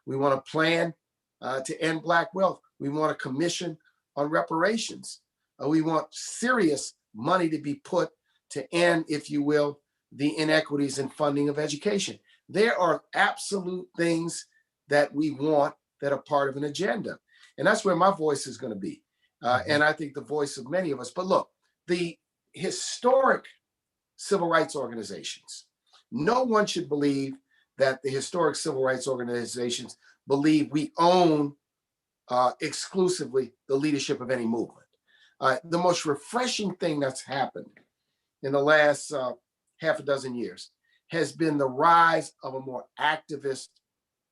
We want a plan to end Black wealth. We want a commission on reparations. We want serious money to be put to end, if you will, the inequities in funding of education. There are absolute things that we want that are part of an agenda. And that's where my voice is going to be. And I think the voice of many of us. But look, the historic civil rights organizations, no one should believe that the historic civil rights organizations believe we own exclusively the leadership of any movement. The most refreshing thing that's happened in the last half a dozen years has been the rise of a more activist,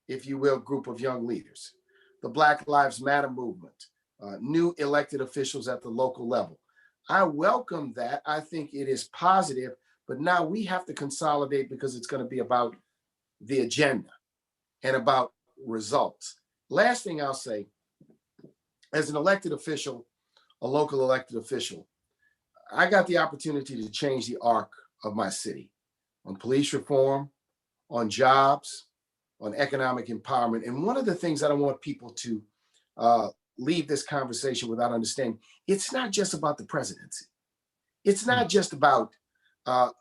if you will, group of young leaders. The Black Lives Matter movement, new elected officials at the local level. I welcome that. I think it is positive, but now we have to consolidate, because it's going to be about the agenda and about results. Last thing I'll say, as an elected official, a local elected official, I got the opportunity to change the arc of my city on police reform, on jobs, on economic empowerment. And one of the things I don't want people to leave this conversation without understanding, it's not just about the presidency. It's not just about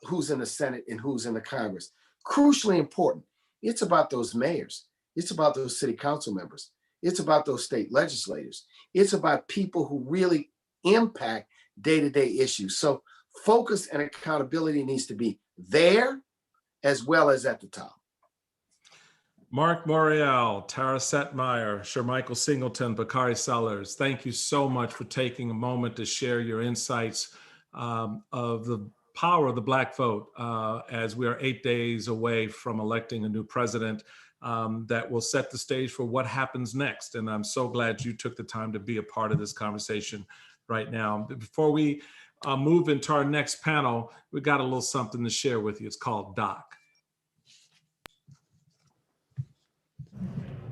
who's in the Senate and who's in the Congress. Crucially important, it's about those mayors. It's about those city council members. It's about those state legislators. It's about people who really impact day-to-day issues. So focus and accountability needs to be there as well as at the top. Mark Morial, Tara Setmeyer, Shermichael Singleton, Bakari Sellers, thank you so much for taking a moment to share your insights of the power of the Black vote as we are 8 days away from electing a new president that will set the stage for what happens next. And I'm so glad you took the time to be a part of this conversation right now. Before we move into our next panel, we got a little something to share with you. It's called Doc.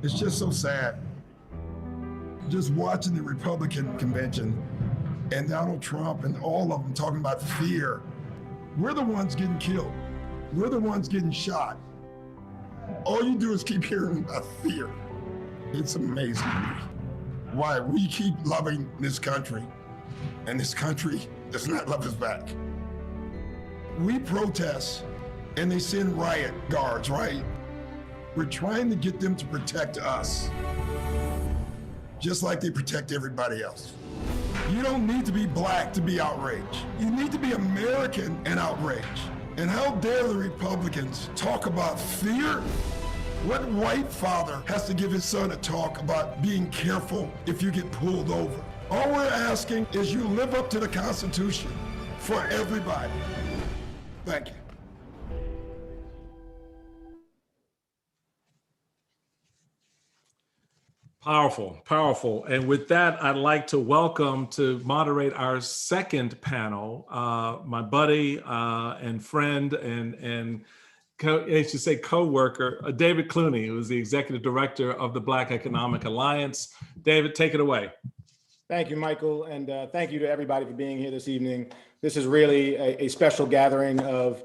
It's just so sad. Just watching the Republican convention and Donald Trump and all of them talking about fear. We're the ones getting killed. We're the ones getting shot. All you do is keep hearing about fear. It's amazing to me why we keep loving this country and this country does not love us back. We protest and they send riot guards, right? We're trying to get them to protect us, just like they protect everybody else. You don't need to be Black to be outraged. You need to be American and outraged. And how dare the Republicans talk about fear? What white father has to give his son a talk about being careful if you get pulled over? All we're asking is you live up to the Constitution for everybody. Thank you. Powerful, powerful. And with that, I'd like to welcome to moderate our second panel, my buddy and friend and I should say co-worker, David Clooney, who is the executive director of the Black Economic Alliance. David, take it away. Thank you, Michael, and thank you to everybody for being here this evening. This is really a special gathering of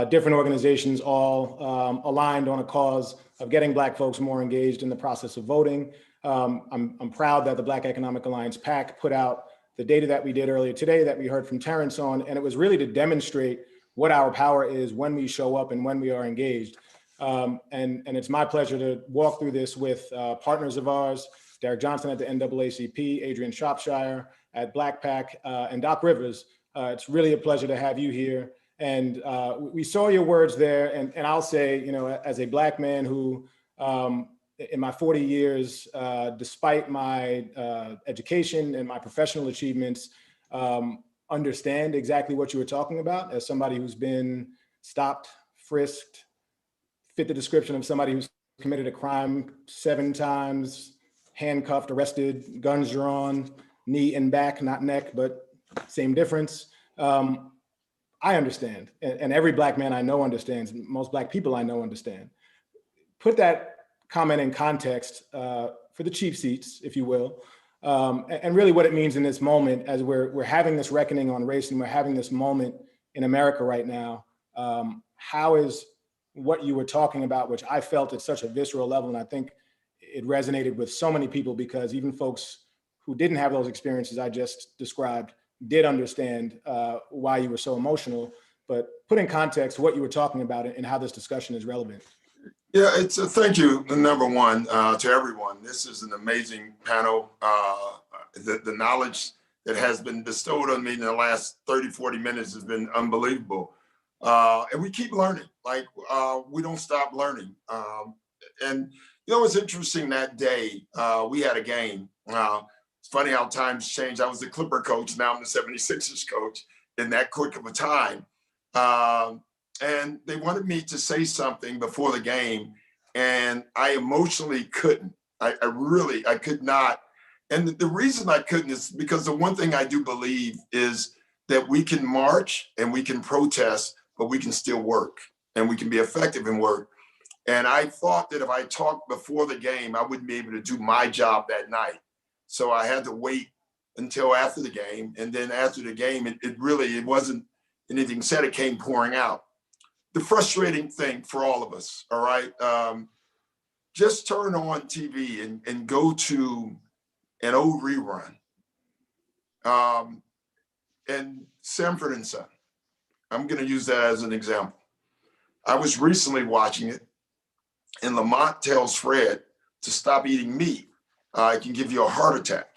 different organizations all aligned on a cause of getting Black folks more engaged in the process of voting. I'm proud that the Black Economic Alliance PAC put out the data that we did earlier today that we heard from Terence on, and it was really to demonstrate what our power is when we show up and when we are engaged. And it's my pleasure to walk through this with partners of ours, Derek Johnson at the NAACP, Adrian Shropshire at Black PAC, and Doc Rivers. It's really a pleasure to have you here. And we saw your words there, and I'll say, you know, as a Black man who, in my 40 years, despite my education and my professional achievements, understand exactly what you were talking about. As somebody who's been stopped, frisked, fit the description of somebody who's committed a crime 7 times, handcuffed, arrested, guns drawn, knee and back, not neck, but same difference. I understand, and every Black man I know understands, most Black people I know understand. Put that comment in context for the cheap seats, if you will, and really what it means in this moment as we're having this reckoning on race and we're having this moment in America right now. How is what you were talking about, which I felt at such a visceral level, and I think it resonated with so many people because even folks who didn't have those experiences I just described did understand why you were so emotional, but put in context what you were talking about and how this discussion is relevant. Yeah, it's a thank you, number one, to everyone. This is an amazing panel. The knowledge that has been bestowed on me in the last 30, 40 minutes has been unbelievable. And we keep learning, like we don't stop learning. And you know, it's interesting that day, we had a game. It's funny how times change. I was the Clipper coach, now I'm the 76ers coach in that quick of a time. And they wanted me to say something before the game, and I emotionally couldn't. I could not. And the reason I couldn't is because the one thing I do believe is that we can march and we can protest, but we can still work and we can be effective in work. And I thought that if I talked before the game, I wouldn't be able to do my job that night. So I had to wait until after the game. And then after the game, it wasn't anything said, it came pouring out. The frustrating thing for all of us, all right? Just turn on TV and go to an old rerun. And Sanford and Son, I'm gonna use that as an example. I was recently watching it, and Lamont tells Fred to stop eating meat. It can give you a heart attack.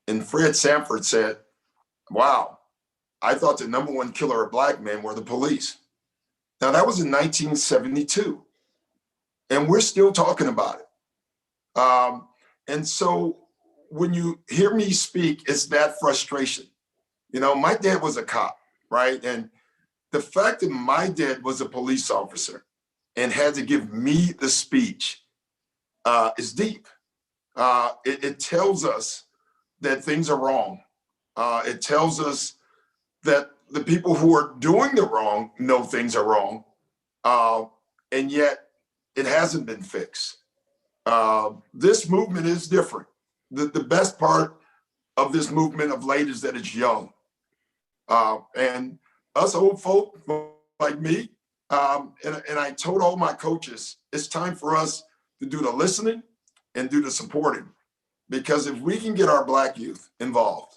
And Fred Sanford said, wow, I thought the number one killer of Black men were the police. Now that was in 1972, and we're still talking about it. And so when you hear me speak, it's that frustration. You know, my dad was a cop, right? And the fact that my dad was a police officer and had to give me the speech is deep. It tells us that things are wrong. It tells us that the people who are doing the wrong know things are wrong, and yet it hasn't been fixed. This movement is different. The best part of this movement of late is that it's young. And us old folk like me, and I told all my coaches, it's time for us to do the listening and do the supporting. Because if we can get our Black youth involved,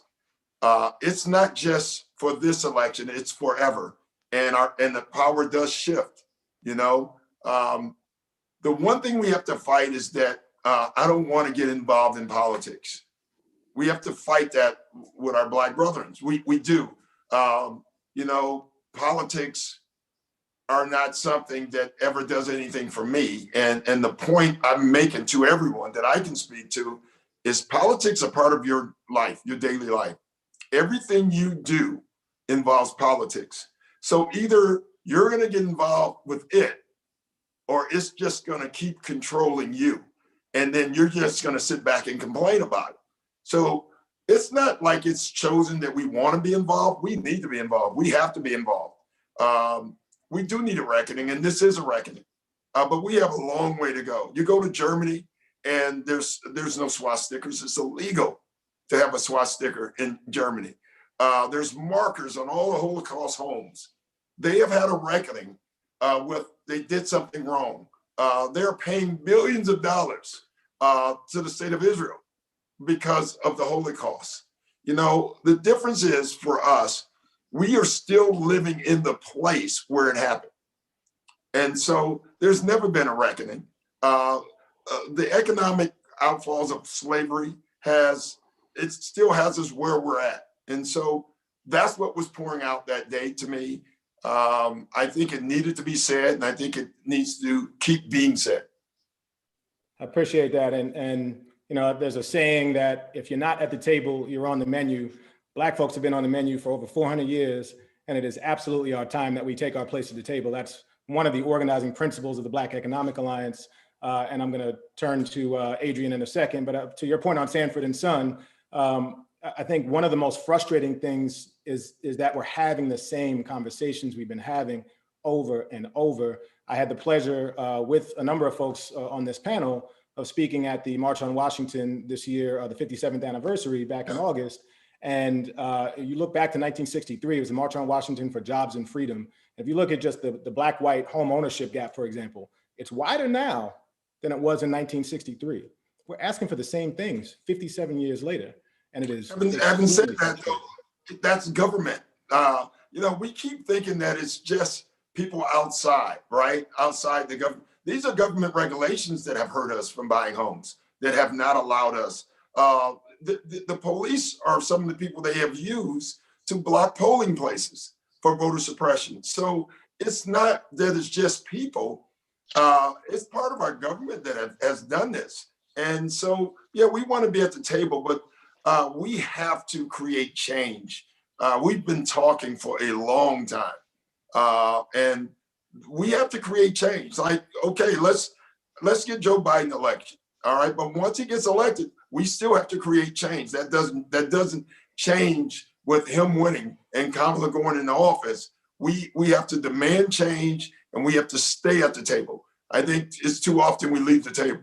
it's not just for this election, it's forever. And the power does shift, you know. The one thing we have to fight is that I don't want to get involved in politics. We have to fight that with our Black brethren. We do. You know, politics are not something that ever does anything for me. And the point I'm making to everyone that I can speak to is politics a part of your life, your daily life. Everything you do involves politics. So either you're going to get involved with it, or it's just going to keep controlling you. And then you're just going to sit back and complain about it. So it's not like it's chosen that we want to be involved. We need to be involved. We have to be involved. We do need a reckoning, and this is a reckoning. But we have a long way to go. You go to Germany, and there's no swastikas. It's illegal to have a swastika in Germany. There's markers on all the Holocaust homes. They have had a reckoning with they did something wrong. They're paying millions of dollars to the state of Israel because of the Holocaust. You know, the difference is for us, we are still living in the place where it happened. And so there's never been a reckoning. The economic outfalls of slavery still has us where we're at. And so that's what was pouring out that day to me. I think it needed to be said, and I think it needs to keep being said. I appreciate that. And you know, there's a saying that if you're not at the table, you're on the menu. Black folks have been on the menu for over 400 years, and it is absolutely our time that we take our place at the table. That's one of the organizing principles of the Black Economic Alliance. And I'm going to turn to Adrian in a second. But to your point on Sanford and Son, I think one of the most frustrating things is that we're having the same conversations we've been having over and over. I had the pleasure with a number of folks on this panel of speaking at the March on Washington this year, the 57th anniversary back in August. And you look back to 1963, it was the March on Washington for Jobs and Freedom. If you look at just the Black-white home ownership gap, for example, it's wider now than it was in 1963. We're asking for the same things 57 years later. And it is. Having said that, though, that's government. You know, we keep thinking that it's just people outside, right? Outside the government. These are government regulations that have hurt us from buying homes, that have not allowed us. The police are some of the people they have used to block polling places for voter suppression. So it's not that it's just people. It's part of our government that has done this. And so, yeah, we want to be at the table, but we have to create change. We've been talking for a long time, and we have to create change. Like, okay, let's get Joe Biden elected, all right? But once he gets elected, we still have to create change. That doesn't change with him winning and Kamala going into office. We have to demand change, and we have to stay at the table. I think it's too often we leave the table.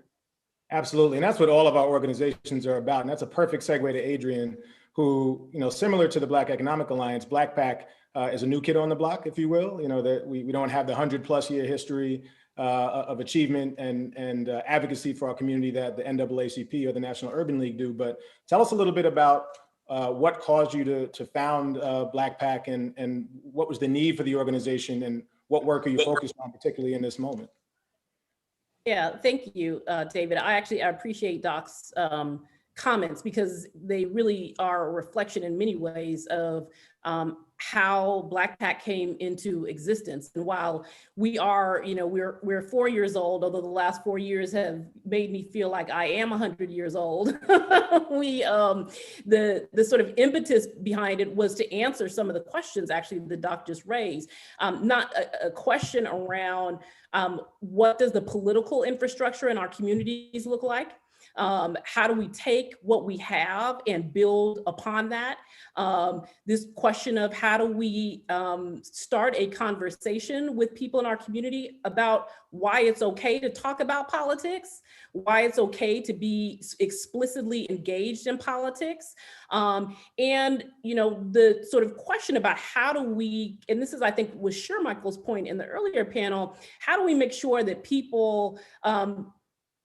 Absolutely, and that's what all of our organizations are about. And that's a perfect segue to Adrian, who, you know, similar to the Black Economic Alliance, Black PAC is a new kid on the block, if you will. You know, that we don't have the 100+ year history of achievement and advocacy for our community that the NAACP or the National Urban League do. But tell us a little bit about what caused you to found Black PAC, and what was the need for the organization, and what work are you focused on, particularly in this moment? Yeah, thank you, David. I appreciate Doc's comments, because they really are a reflection in many ways of how Black PAC came into existence. And while we are, we're 4 years old, although the last 4 years have made me feel like I am 100 years old, the sort of impetus behind it was to answer some of the questions actually the doc just raised. Not a question around what does the political infrastructure in our communities look like? How do we take what we have and build upon that? This question of how do we start a conversation with people in our community about why it's okay to talk about politics, why it's okay to be explicitly engaged in politics. And, the sort of question about how do we, and this is, I think, was Michael's point in the earlier panel, how do we make sure that people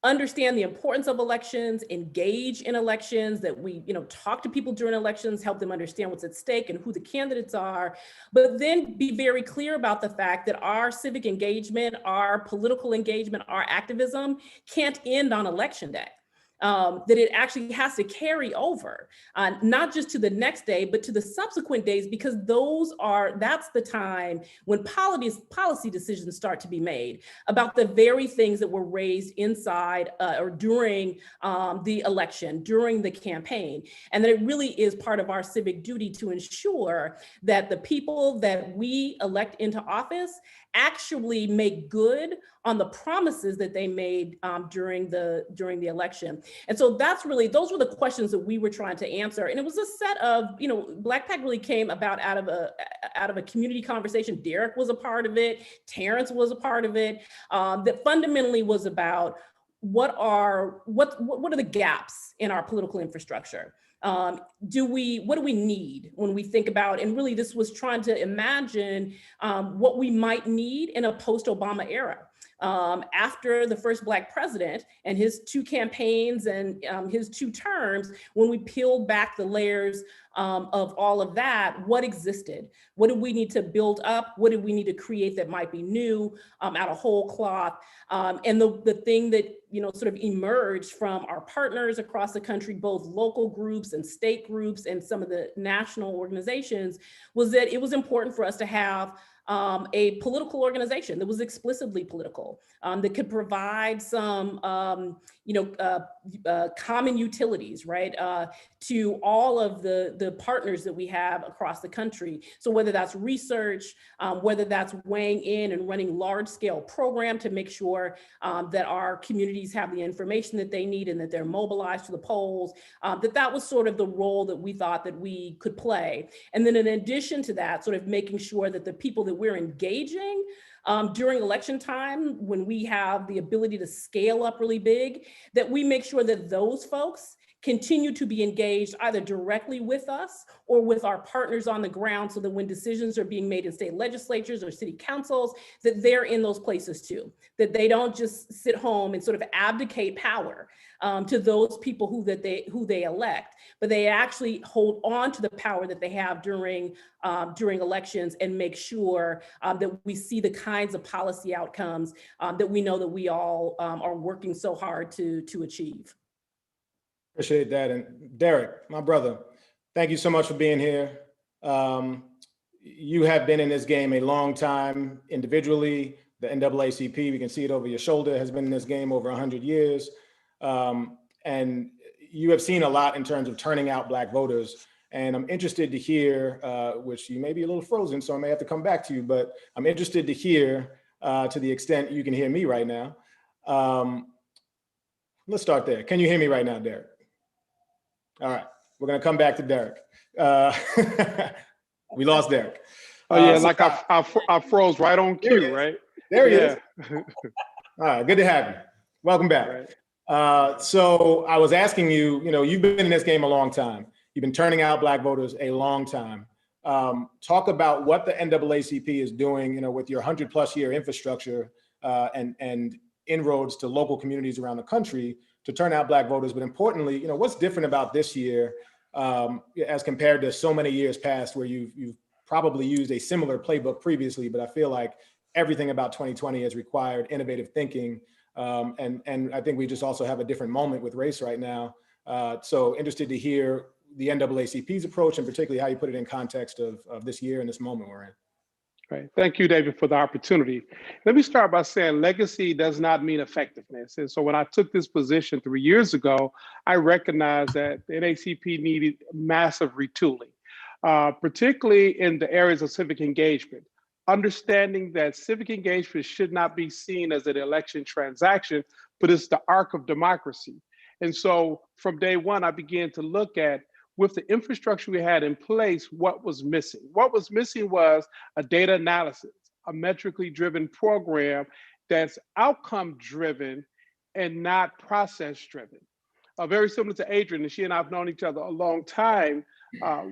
understand the importance of elections, engage in elections, that we, talk to people during elections, help them understand what's at stake and who the candidates are, but then be very clear about the fact that our civic engagement, our political engagement, our activism can't end on election day. That it actually has to carry over, not just to the next day, but to the subsequent days, because that's the time when policy decisions start to be made about the very things that were raised inside or during the election, during the campaign. And that it really is part of our civic duty to ensure that the people that we elect into office actually make good on the promises that they made during the election. And so those were the questions that we were trying to answer. And it was a set of, Black PAC really came about out of a community conversation. Derek was a part of it. Terence was a part of it. That fundamentally was about what are the gaps in our political infrastructure? What do we need when we think about, and really this was trying to imagine what we might need in a post-Obama era. After the first Black president and his 2 campaigns and his 2 terms, when we peeled back the layers of all of that, what existed? What do we need to build up? What do we need to create that might be new, out of whole cloth? And the thing that sort of emerged from our partners across the country, both local groups and state groups and some of the national organizations, was that it was important for us to have a political organization that was explicitly political, that could provide some, common utilities, right, to all of the partners that we have across the country. So whether that's research, whether that's weighing in and running large-scale program to make sure that our communities have the information that they need and that they're mobilized to the polls, that was sort of the role that we thought that we could play. And then in addition to that, sort of making sure that the people that we're engaging during election time, when we have the ability to scale up really big, that we make sure that those folks continue to be engaged either directly with us or with our partners on the ground, so that when decisions are being made in state legislatures or city councils, that they're in those places too, that they don't just sit home and sort of abdicate power to those people who they elect, but they actually hold on to the power that they have during elections and make sure that we see the kinds of policy outcomes that we know that we all are working so hard to achieve. Appreciate that. And Derek, my brother, thank you so much for being here. You have been in this game a long time individually. The NAACP, we can see it over your shoulder, has been in this game over 100 years. And you have seen a lot in terms of turning out Black voters. And I'm interested to hear, which you may be a little frozen, so I may have to come back to you, but I'm interested to hear, to the extent you can hear me right now. Let's start there. Can you hear me right now, Derek? All right, we're gonna come back to Derek. We lost Derek. Oh yeah, like I froze right on cue, right? There he is. All right, good to have you. Welcome back. Right. So I was asking you, you've been in this game a long time. You've been turning out Black voters a long time. Talk about what the NAACP is doing, with your 100+ year infrastructure and inroads to local communities around the country to turn out Black voters, but importantly, what's different about this year as compared to so many years past where you've probably used a similar playbook previously, but I feel like everything about 2020 has required innovative thinking. And I think we just also have a different moment with race right now. So interested to hear the NAACP's approach, and particularly how you put it in context of this year and this moment we're in. Right. Thank you, David, for the opportunity. Let me start by saying legacy does not mean effectiveness. And so when I took this position 3 years ago, I recognized that the NAACP needed massive retooling, particularly in the areas of civic engagement. Understanding that civic engagement should not be seen as an election transaction, but it's the arc of democracy. And so from day one, I began to look at, with the infrastructure we had in place, what was missing. What was missing was a data analysis, a metrically driven program that's outcome driven and not process driven. Very similar to Adrienne, and she and I have known each other a long time.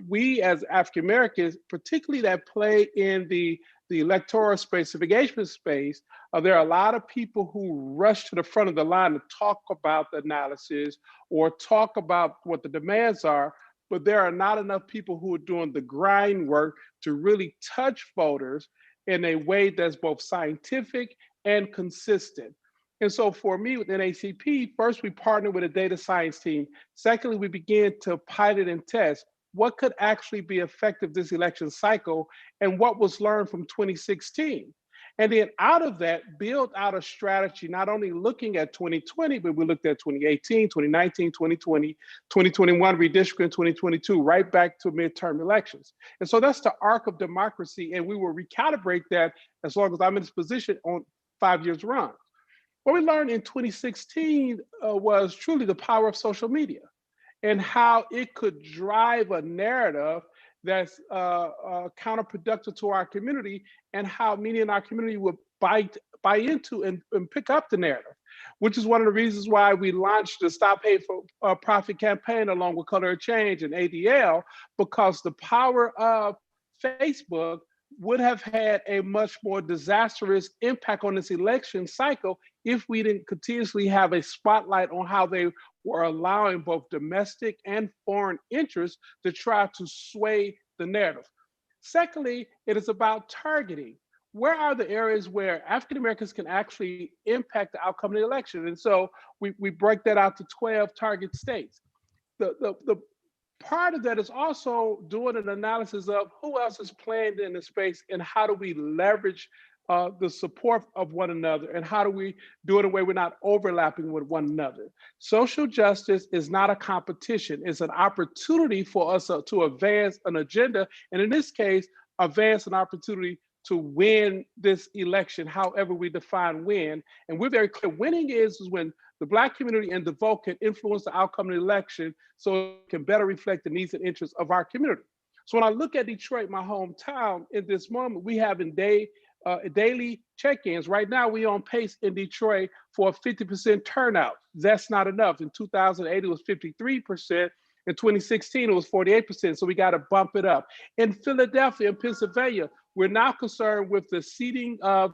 We as African Americans, particularly that play in the electoral space, civic engagement space, there are a lot of people who rush to the front of the line to talk about the analysis or talk about what the demands are, but there are not enough people who are doing the grind work to really touch voters in a way that's both scientific and consistent. And so for me with NAACP, first we partnered with a data science team. Secondly, we began to pilot and test what could actually be effective this election cycle and what was learned from 2016. And then out of that, build out a strategy, not only looking at 2020, but we looked at 2018, 2019, 2020, 2021, redistricting, 2022, right back to midterm elections. And so that's the arc of democracy. And we will recalibrate that as long as I'm in this position on 5 years run. What we learned in 2016 was truly the power of social media and how it could drive a narrative that's counterproductive to our community, and how many in our community would buy into and pick up the narrative, which is one of the reasons why we launched the Stop Hate for Profit campaign along with Color of Change and ADL, because the power of Facebook would have had a much more disastrous impact on this election cycle if we didn't continuously have a spotlight on how they were allowing both domestic and foreign interests to try to sway the narrative. Secondly, it is about targeting. Where are the areas where African Americans can actually impact the outcome of the election? And so we break that out to 12 target states. The part of that is also doing an analysis of who else is playing in the space and how do we leverage the support of one another, and how do we do it in a way we're not overlapping with one another. Social justice is not a competition. It's an opportunity for us to advance an agenda, and in this case, advance an opportunity to win this election, however we define win. And we're very clear, winning is when the Black community and the vote can influence the outcome of the election so it can better reflect the needs and interests of our community. So when I look at Detroit, my hometown, in this moment, we have daily check-ins. Right now, we're on pace in Detroit for a 50% turnout. That's not enough. In 2008, it was 53%. In 2016, it was 48%. So we got to bump it up. In Philadelphia and Pennsylvania, we're now concerned with the seating of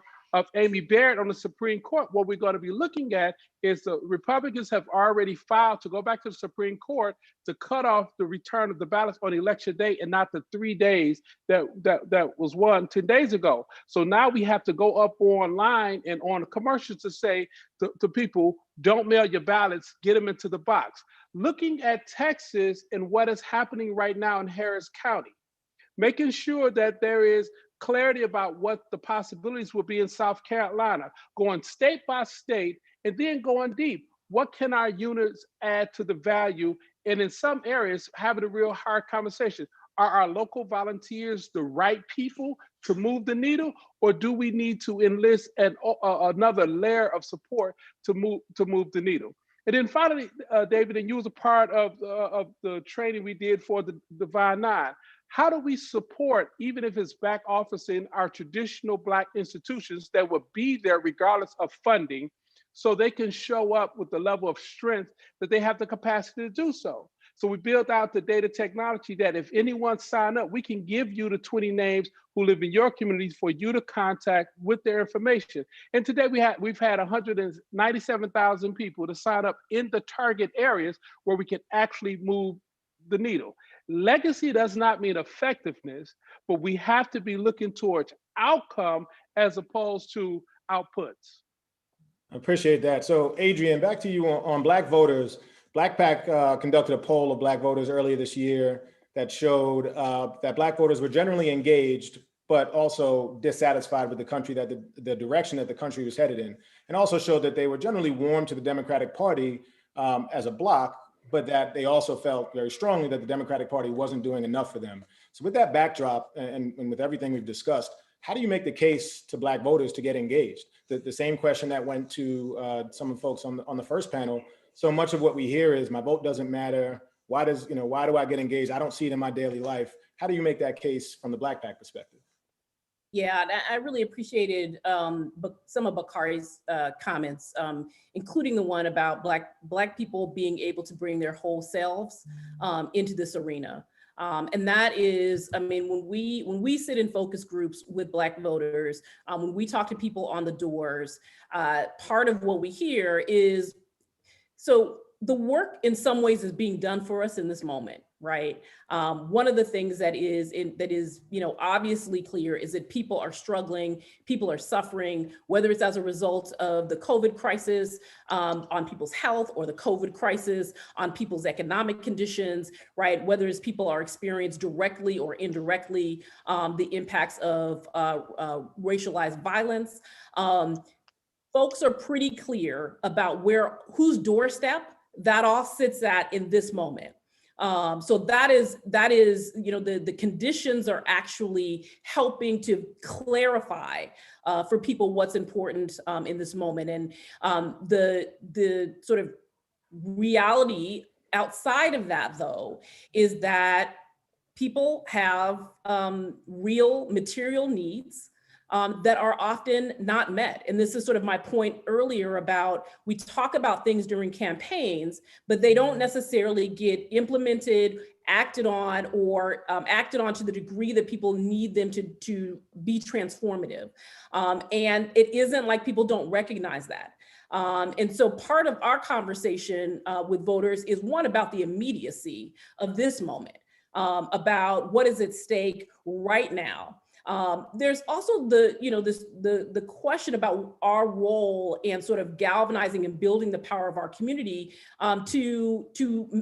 Amy Barrett on the Supreme Court. What we're going to be looking at is the Republicans have already filed to go back to the Supreme Court to cut off the return of the ballots on election day and not the 3 days that was won 10 days ago. So now we have to go up online and on commercials to say to people, don't mail your ballots, get them into the box. Looking at Texas and what is happening right now in Harris County, making sure that there is clarity about what the possibilities will be in South Carolina, going state by state, and then going deep. What can our units add to the value? And in some areas, having a real hard conversation. Are our local volunteers the right people to move the needle, or do we need to enlist another layer of support to move the needle? And then finally, David, and you was a part of the training we did for the Divine Nine. How do we support, even if it's back office in our traditional Black institutions that will be there regardless of funding, so they can show up with the level of strength that they have the capacity to do so? So we built out the data technology that if anyone sign up, we can give you the 20 names who live in your community for you to contact with their information. And today we've had 197,000 people to sign up in the target areas where we can actually move the needle. Legacy does not mean effectiveness, but we have to be looking towards outcome as opposed to outputs. I appreciate that. So Adrienne, back to you on Black voters. Black PAC conducted a poll of Black voters earlier this year that showed that Black voters were generally engaged, but also dissatisfied with the country, that the direction that the country was headed in, and also showed that they were generally warm to the Democratic Party as a bloc, but that they also felt very strongly that the Democratic Party wasn't doing enough for them. So with that backdrop and with everything we've discussed, how do you make the case to Black voters to get engaged? The same question that went to some of the folks on the first panel. So much of what we hear is my vote doesn't matter. Why do I get engaged? I don't see it in my daily life. How do you make that case from the Black PAC perspective? Yeah, I really appreciated some of Bakari's comments, including the one about Black people being able to bring their whole selves into this arena. And that is, I mean, when we sit in focus groups with Black voters, when we talk to people on the doors, part of what we hear is, so the work in some ways is being done for us in this moment, right? One of the things that is obviously clear is that people are struggling, people are suffering, whether it's as a result of the COVID crisis on people's health, or the COVID crisis on people's economic conditions, right? Whether it's people are experiencing directly or indirectly the impacts of racialized violence. Folks are pretty clear about whose doorstep that all sits at in this moment. So that is, the conditions are actually helping to clarify for people what's important in this moment. And the sort of reality outside of that, though, is that people have real material needs that are often not met. And this is sort of my point earlier about, we talk about things during campaigns, but they don't necessarily get implemented, acted on, or acted on to the degree that people need them to be transformative. And it isn't like people don't recognize that. And so part of our conversation with voters is one about the immediacy of this moment, about what is at stake right now. There's also the question about our role and sort of galvanizing and building the power of our community to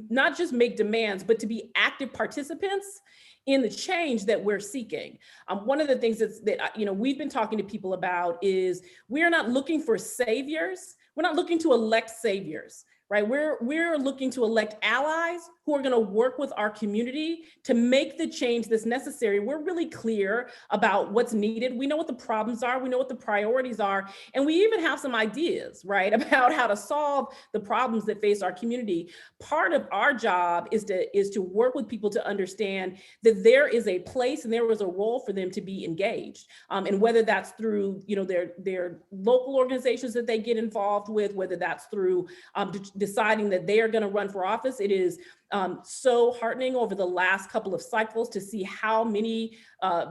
not just make demands, but to be active participants in the change that we're seeking. One of the things that we've been talking to people about is, we're not looking for saviors. We're not looking to elect saviors. Right, we're looking to elect allies who are going to work with our community to make the change that's necessary. We're really clear about what's needed. We know what the problems are. We know what the priorities are, and we even have some ideas, right, about how to solve the problems that face our community. Part of our job is to work with people to understand that there is a place and there is a role for them to be engaged, and whether that's through their local organizations that they get involved with, whether that's through deciding that they are going to run for office. It is so heartening over the last couple of cycles to see how many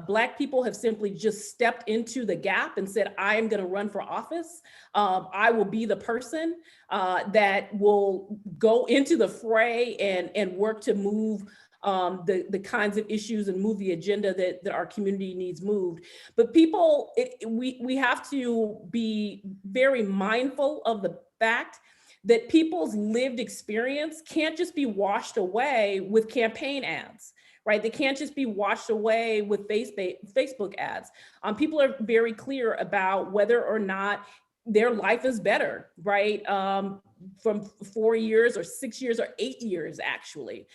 Black people have simply just stepped into the gap and said, I am going to run for office. I will be the person that will go into the fray and work to move the kinds of issues and move the agenda that our community needs moved. But people, we have to be very mindful of the fact that people's lived experience can't just be washed away with campaign ads, right? They can't just be washed away with Facebook ads. People are very clear about whether or not their life is better, right? From 4 years or 6 years or 8 years, actually.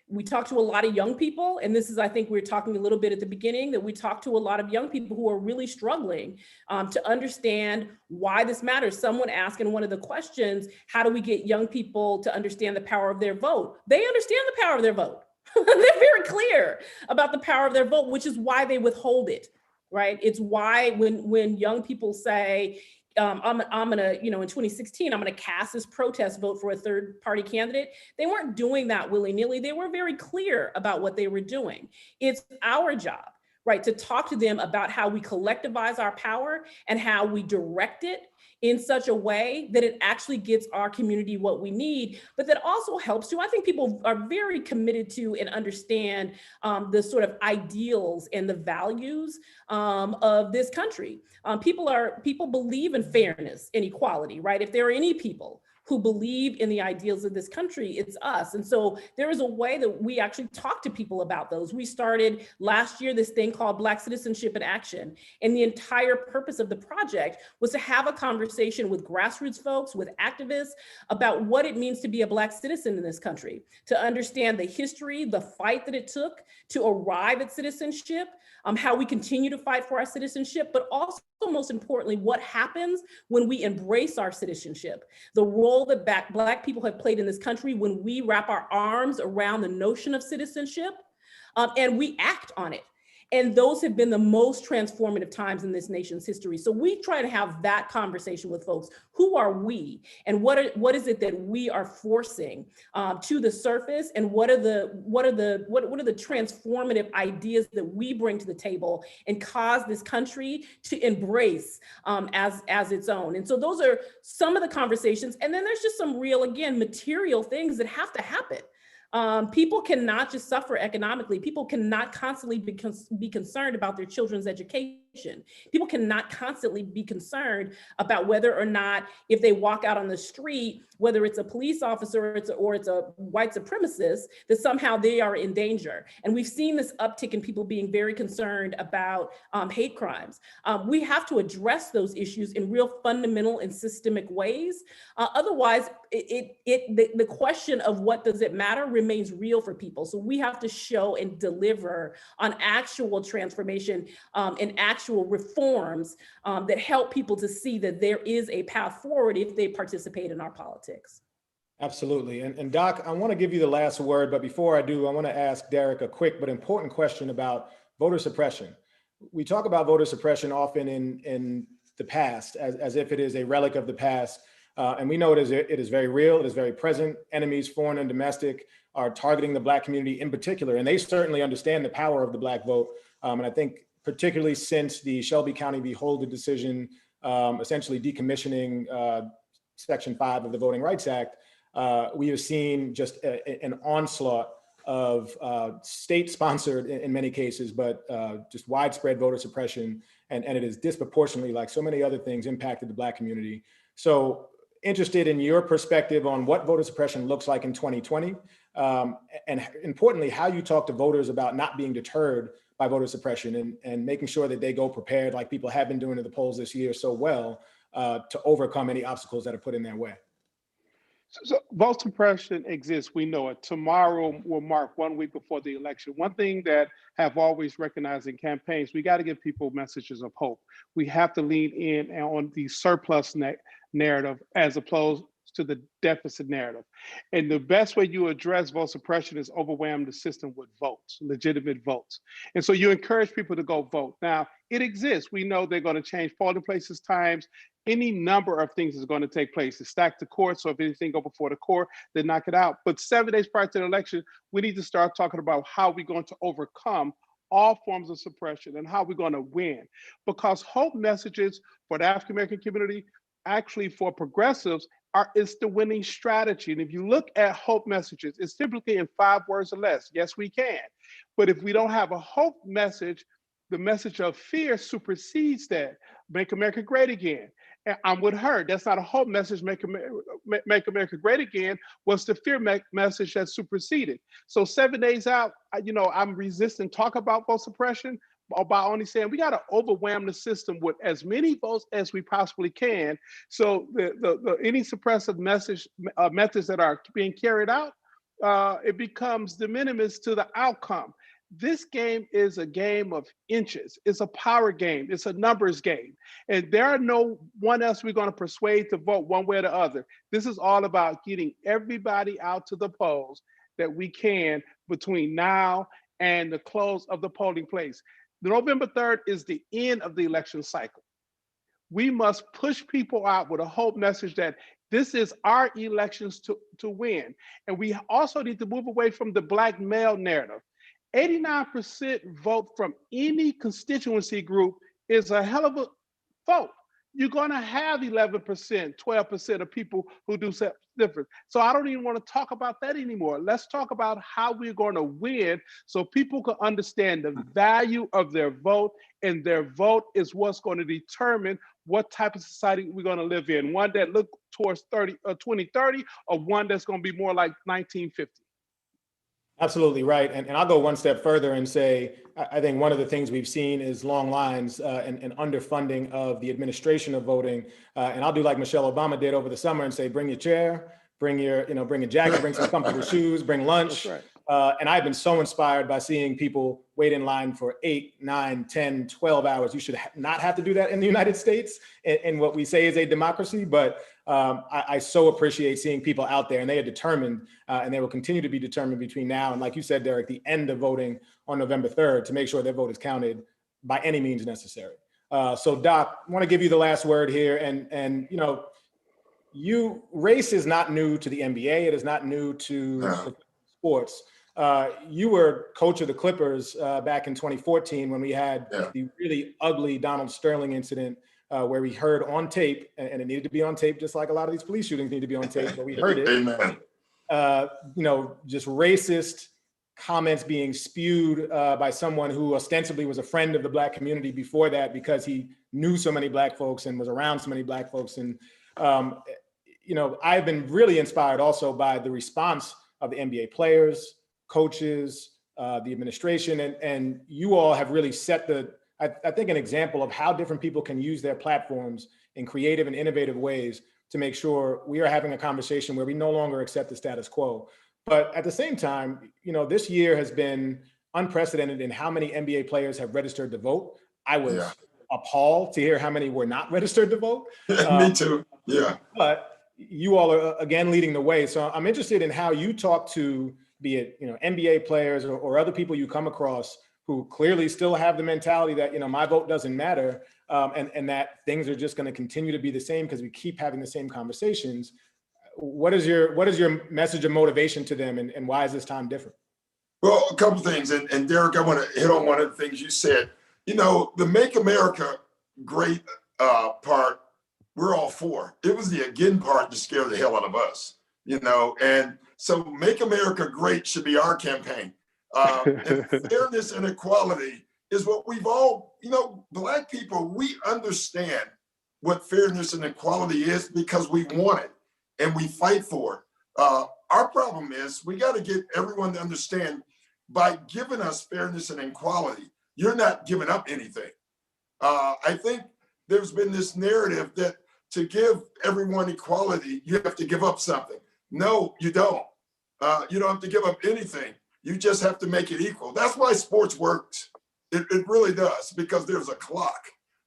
We talk to a lot of young people, and this is, I think we were talking a little bit at the beginning, that we talk to a lot of young people who are really struggling to understand why this matters. Someone asked in one of the questions, how do we get young people to understand the power of their vote? They understand the power of their vote. They're very clear about the power of their vote, which is why they withhold it, right? It's why when young people say, I'm gonna, in 2016, I'm gonna cast this protest vote for a third party candidate. They weren't doing that willy-nilly. They were very clear about what they were doing. It's our job, right? To talk to them about how we collectivize our power and how we direct it in such a way that it actually gets our community what we need, but that also helps to, I think people are very committed to and understand the sort of ideals and the values of this country. People believe in fairness and equality, right? If there are any people who believe in the ideals of this country, it's us. And so there is a way that we actually talk to people about those. We started last year this thing called Black Citizenship in Action. And the entire purpose of the project was to have a conversation with grassroots folks, with activists, about what it means to be a Black citizen in this country, to understand the history, the fight that it took to arrive at citizenship, how we continue to fight for our citizenship, but also most importantly, what happens when we embrace our citizenship, the role that Black people have played in this country when we wrap our arms around the notion of citizenship and we act on it. And those have been the most transformative times in this nation's history. So we try to have that conversation with folks. Who are we? And what is it that we are forcing to the surface? And what are the transformative ideas that we bring to the table and cause this country to embrace as its own? And so those are some of the conversations. And then there's just some real, again, material things that have to happen. People cannot just suffer economically. People cannot constantly be concerned about their children's education. People cannot constantly be concerned about whether or not, if they walk out on the street, whether it's a police officer or it's a white supremacist, that somehow they are in danger. And we've seen this uptick in people being very concerned about hate crimes. We have to address those issues in real fundamental and systemic ways. Otherwise, the question of what does it matter remains real for people. So we have to show and deliver on actual transformation and actual reforms that help people to see that there is a path forward if they participate in our politics. Absolutely. And Doc, I want to give you the last word, but before I do, I want to ask Derek a quick but important question about voter suppression. We talk about voter suppression often in the past as if it is a relic of the past. And we know it is very real, it is very present. Enemies, foreign and domestic, are targeting the Black community in particular, and they certainly understand the power of the Black vote. And I think particularly since the Shelby County v. Holder decision, essentially decommissioning Section 5 of the Voting Rights Act, we have seen just an onslaught of state-sponsored, in many cases, but just widespread voter suppression, and it is disproportionately, like so many other things, impacted the Black community. So interested in your perspective on what voter suppression looks like in 2020, and importantly, how you talk to voters about not being deterred by voter suppression and making sure that they go prepared, like people have been doing at the polls this year so well, to overcome any obstacles that are put in their way. So vote suppression exists. We know it. Tomorrow will mark 1 week before the election. One thing that I've always recognized in campaigns, we got to give people messages of hope. We have to lean in on the surplus narrative as opposed to the deficit narrative. And the best way you address vote suppression is overwhelm the system with votes, legitimate votes. And so you encourage people to go vote. Now, it exists. We know they're going to change polling places, times. Any number of things is going to take place. To stack the court, so if anything go before the court, they knock it out. But 7 days prior to the election, we need to start talking about how we're going to overcome all forms of suppression and how we're going to win. Because hope messages for the African American community, actually for progressives, is the winning strategy. And if you look at hope messages, it's typically in 5 words or less. Yes, we can. But if we don't have a hope message, the message of fear supersedes that. Make America great again. And I'm with her. That's not a hope message, make America great again, was the fear message that superseded. So 7 days out, I'm resisting talk about vote suppression by only saying we got to overwhelm the system with as many votes as we possibly can. So any suppressive methods that are being carried out, it becomes de minimis to the outcome. This game is a game of inches. It's a power game. It's a numbers game. And there are no one else we're going to persuade to vote one way or the other. This is all about getting everybody out to the polls that we can between now and the close of the polling place. November 3rd is the end of the election cycle. We must push people out with a hope message that this is our elections to win. And we also need to move away from the Black male narrative. 89% vote from any constituency group is a hell of a vote. You're going to have 11%, 12% of people who do something different. So I don't even want to talk about that anymore. Let's talk about how we're going to win so people can understand the value of their vote, and their vote is what's going to determine what type of society we're going to live in. One that looks towards 2030, or one that's going to be more like 1950. Absolutely right. And I'll go one step further and say, I think one of the things we've seen is long lines and underfunding of the administration of voting. And I'll do like Michelle Obama did over the summer and say, bring your chair, bring your, bring a jacket, bring some comfortable shoes, bring lunch. That's right. And I've been so inspired by seeing people wait in line for 8, 9, 10, 12 hours. You should not have to do that in the United States in what we say is a democracy. But I so appreciate seeing people out there, and they are determined, and they will continue to be determined between now and, like you said, Derek, the end of voting on November 3rd to make sure their vote is counted by any means necessary. So Doc, I want to give you the last word here. And race is not new to the NBA. It is not new to sports. You were coach of the Clippers back in 2014 when we had the really ugly Donald Sterling incident where we heard on tape, and it needed to be on tape, just like a lot of these police shootings need to be on tape, but we heard it. Amen. Just racist comments being spewed by someone who ostensibly was a friend of the Black community before that because he knew so many Black folks and was around so many Black folks. And, I've been really inspired also by the response of the NBA players, coaches, the administration, and you all have really set I think an example of how different people can use their platforms in creative and innovative ways to make sure we are having a conversation where we no longer accept the status quo. But at the same time, this year has been unprecedented in how many NBA players have registered to vote. I was appalled to hear how many were not registered to vote. Me too. Yeah. But you all are again leading the way. So I'm interested in how you talk to, be it NBA players or other people you come across who clearly still have the mentality that, my vote doesn't matter, and that things are just going to continue to be the same because we keep having the same conversations. What is your message of motivation to them, and why is this time different? Well, a couple things, and Derek, I want to hit on one of the things you said. The Make America Great part, we're all for. It was the again part that scared the hell out of us, and so Make America Great should be our campaign. And fairness and equality is what we've all, Black people, we understand what fairness and equality is because we want it and we fight for it. Our problem is we got to get everyone to understand by giving us fairness and equality, you're not giving up anything. I think there's been this narrative that to give everyone equality, you have to give up something. No, you don't. You don't have to give up anything. You just have to make it equal. That's why sports works. It really does, because there's a clock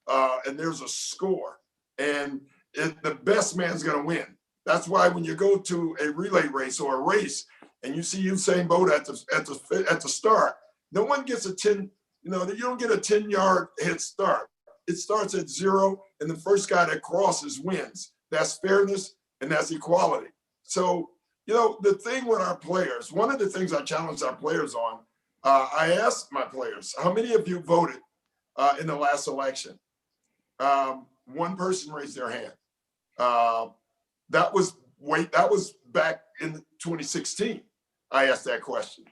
and there's a score, and the best man's going to win. That's why when you go to a relay race or a race and you see Usain Bolt at the start, no one gets a 10. You don't get a 10-yard head start. It starts at 0, and the first guy that crosses wins. That's fairness and that's equality. So. The thing with our players, one of the things I challenged our players on, I asked my players, how many of you voted in the last election? One person raised their hand. That was back in 2016. I asked that question.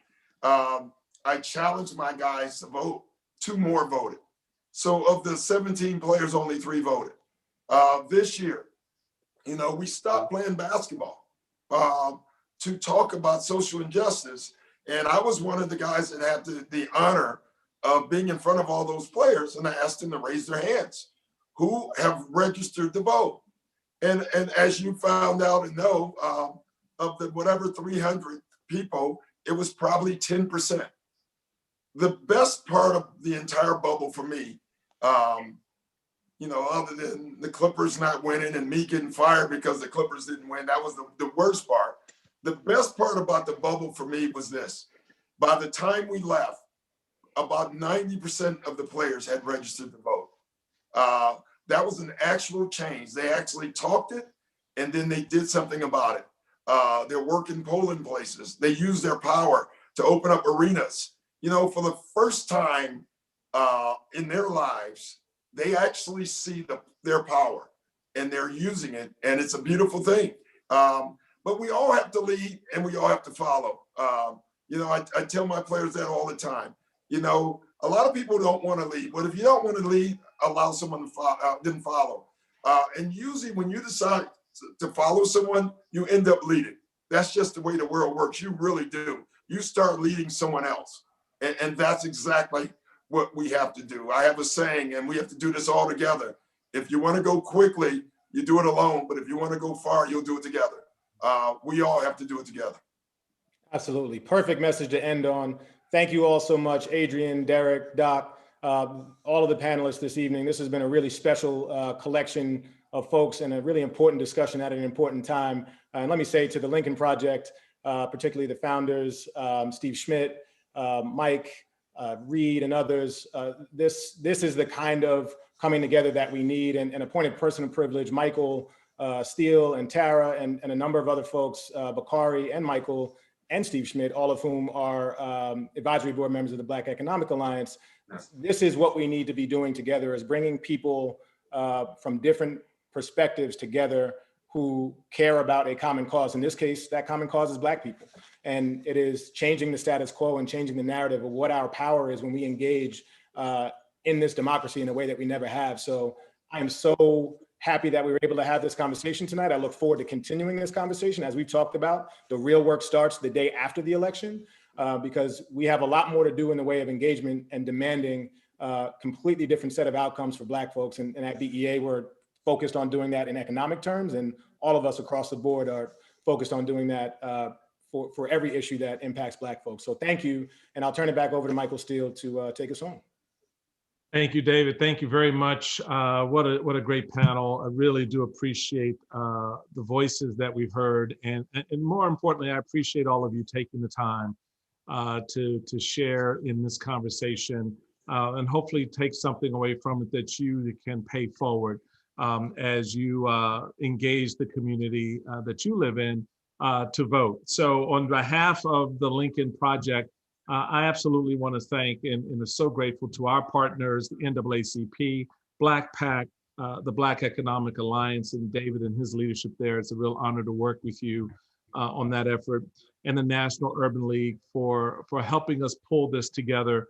I challenged my guys to vote. 2 more voted. So of the 17 players, only 3 voted. This year, we stopped playing basketball to talk about social injustice. And I was one of the guys that had the honor of being in front of all those players. And I asked them to raise their hands, who have registered to vote. And as you found out and know, of the whatever 300 people, it was probably 10%. The best part of the entire bubble for me, other than the Clippers not winning and me getting fired because the Clippers didn't win, that was the worst part. The best part about the bubble for me was this. By the time we left, about 90% of the players had registered to vote. That was an actual change. They actually talked it, and then they did something about it. They're working polling places. They used their power to open up arenas you know, for the first time in their lives, they actually see their power and they're using it. And it's a beautiful thing. But we all have to lead and we all have to follow. You know, I tell my players that all the time. You know, a lot of people don't want to lead, but if you don't want to lead, allow someone to follow. And usually when you decide to follow someone, you end up leading. That's just the way the world works. You really do. You start leading someone else. And that's exactly what we have to do. I have a saying, and we have to do this all together. If you want to go quickly, you do it alone. But if you want to go far, you'll do it together. We all have to do it together. Absolutely. Perfect message to end on. Thank you all so much, Adrian, Derek, Doc, all of the panelists this evening. This has been a really special collection of folks and a really important discussion at an important time. And let me say to the Lincoln Project, particularly the founders, Steve Schmidt, Mike, Reed, and others, this is the kind of coming together that we need. And a point of personal privilege, Michael, Steele, and Tara, and a number of other folks, Bakari and Michael, and Steve Schmidt, all of whom are advisory board members of the Black Economic Alliance. This is what we need to be doing together, is bringing people from different perspectives together who care about a common cause. In this case, that common cause is Black people. And it is changing the status quo and changing the narrative of what our power is when we engage in this democracy in a way that we never have. So I'm so happy that we were able to have this conversation tonight. I look forward to continuing this conversation. As we've talked about, the real work starts the day after the election, because we have a lot more to do in the way of engagement and demanding a completely different set of outcomes for Black folks. And at BEA, we're focused on doing that in economic terms, and all of us across the board are focused on doing that for every issue that impacts Black folks. So thank you, and I'll turn it back over to Michael Steele to take us home. Thank you, David. Thank you very much. What a great panel. I really do appreciate the voices that we've heard. And more importantly, I appreciate all of you taking the time to share in this conversation and hopefully take something away from it that you can pay forward as you engage the community that you live in to vote. So on behalf of the Lincoln Project, I absolutely want to thank and are so grateful to our partners, the NAACP, Black PAC, the Black Economic Alliance, and David and his leadership there. It's a real honor to work with you on that effort, and the National Urban League for helping us pull this together.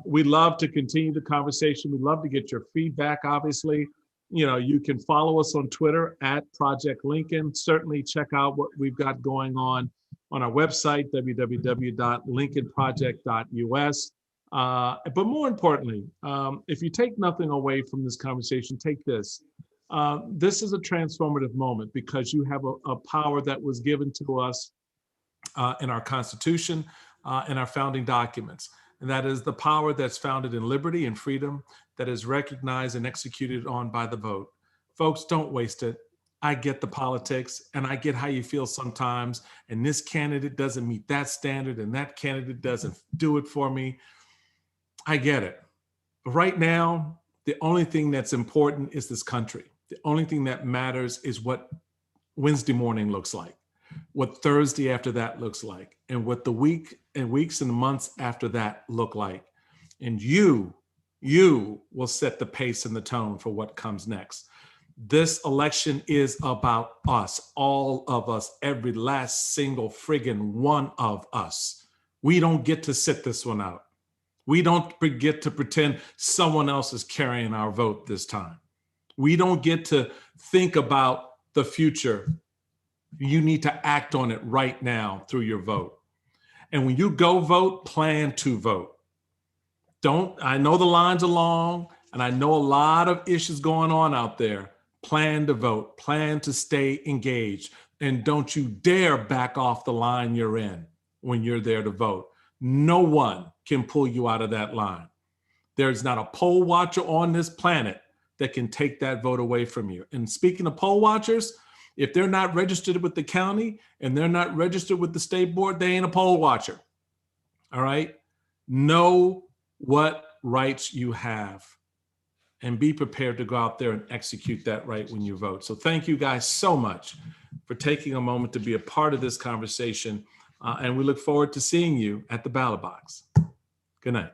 We'd love to continue the conversation. We'd love to get your feedback, obviously. You know, you can follow us on Twitter at Project Lincoln. Certainly check out what we've got going on our website, www.lincolnproject.us. But more importantly, if you take nothing away from this conversation, take this. This is a transformative moment because you have a power that was given to us in our Constitution, in our founding documents. And that is the power that's founded in liberty and freedom that is recognized and executed on by the vote. Folks, don't waste it. I get the politics and I get how you feel sometimes. And this candidate doesn't meet that standard and that candidate doesn't do it for me. I get it. But right now, the only thing that's important is this country. The only thing that matters is what Wednesday morning looks like, what Thursday after that looks like, and what the weeks and months after that look like. And you will set the pace and the tone for what comes next. This election is about us, all of us, every last single friggin' one of us. We don't get to sit this one out. We don't get to pretend someone else is carrying our vote this time. We don't get to think about the future. You need to act on it right now through your vote. And when you go vote, plan to vote. I know the lines are long, and I know a lot of issues going on out there. Plan to vote, plan to stay engaged, and don't you dare back off the line you're in when you're there to vote. No one can pull you out of that line. There's not a poll watcher on this planet that can take that vote away from you. And speaking of poll watchers, if they're not registered with the county and they're not registered with the state board, they ain't a poll watcher. All right? Know what rights you have and be prepared to go out there and execute that right when you vote. So thank you guys so much for taking a moment to be a part of this conversation. And we look forward to seeing you at the ballot box. Good night.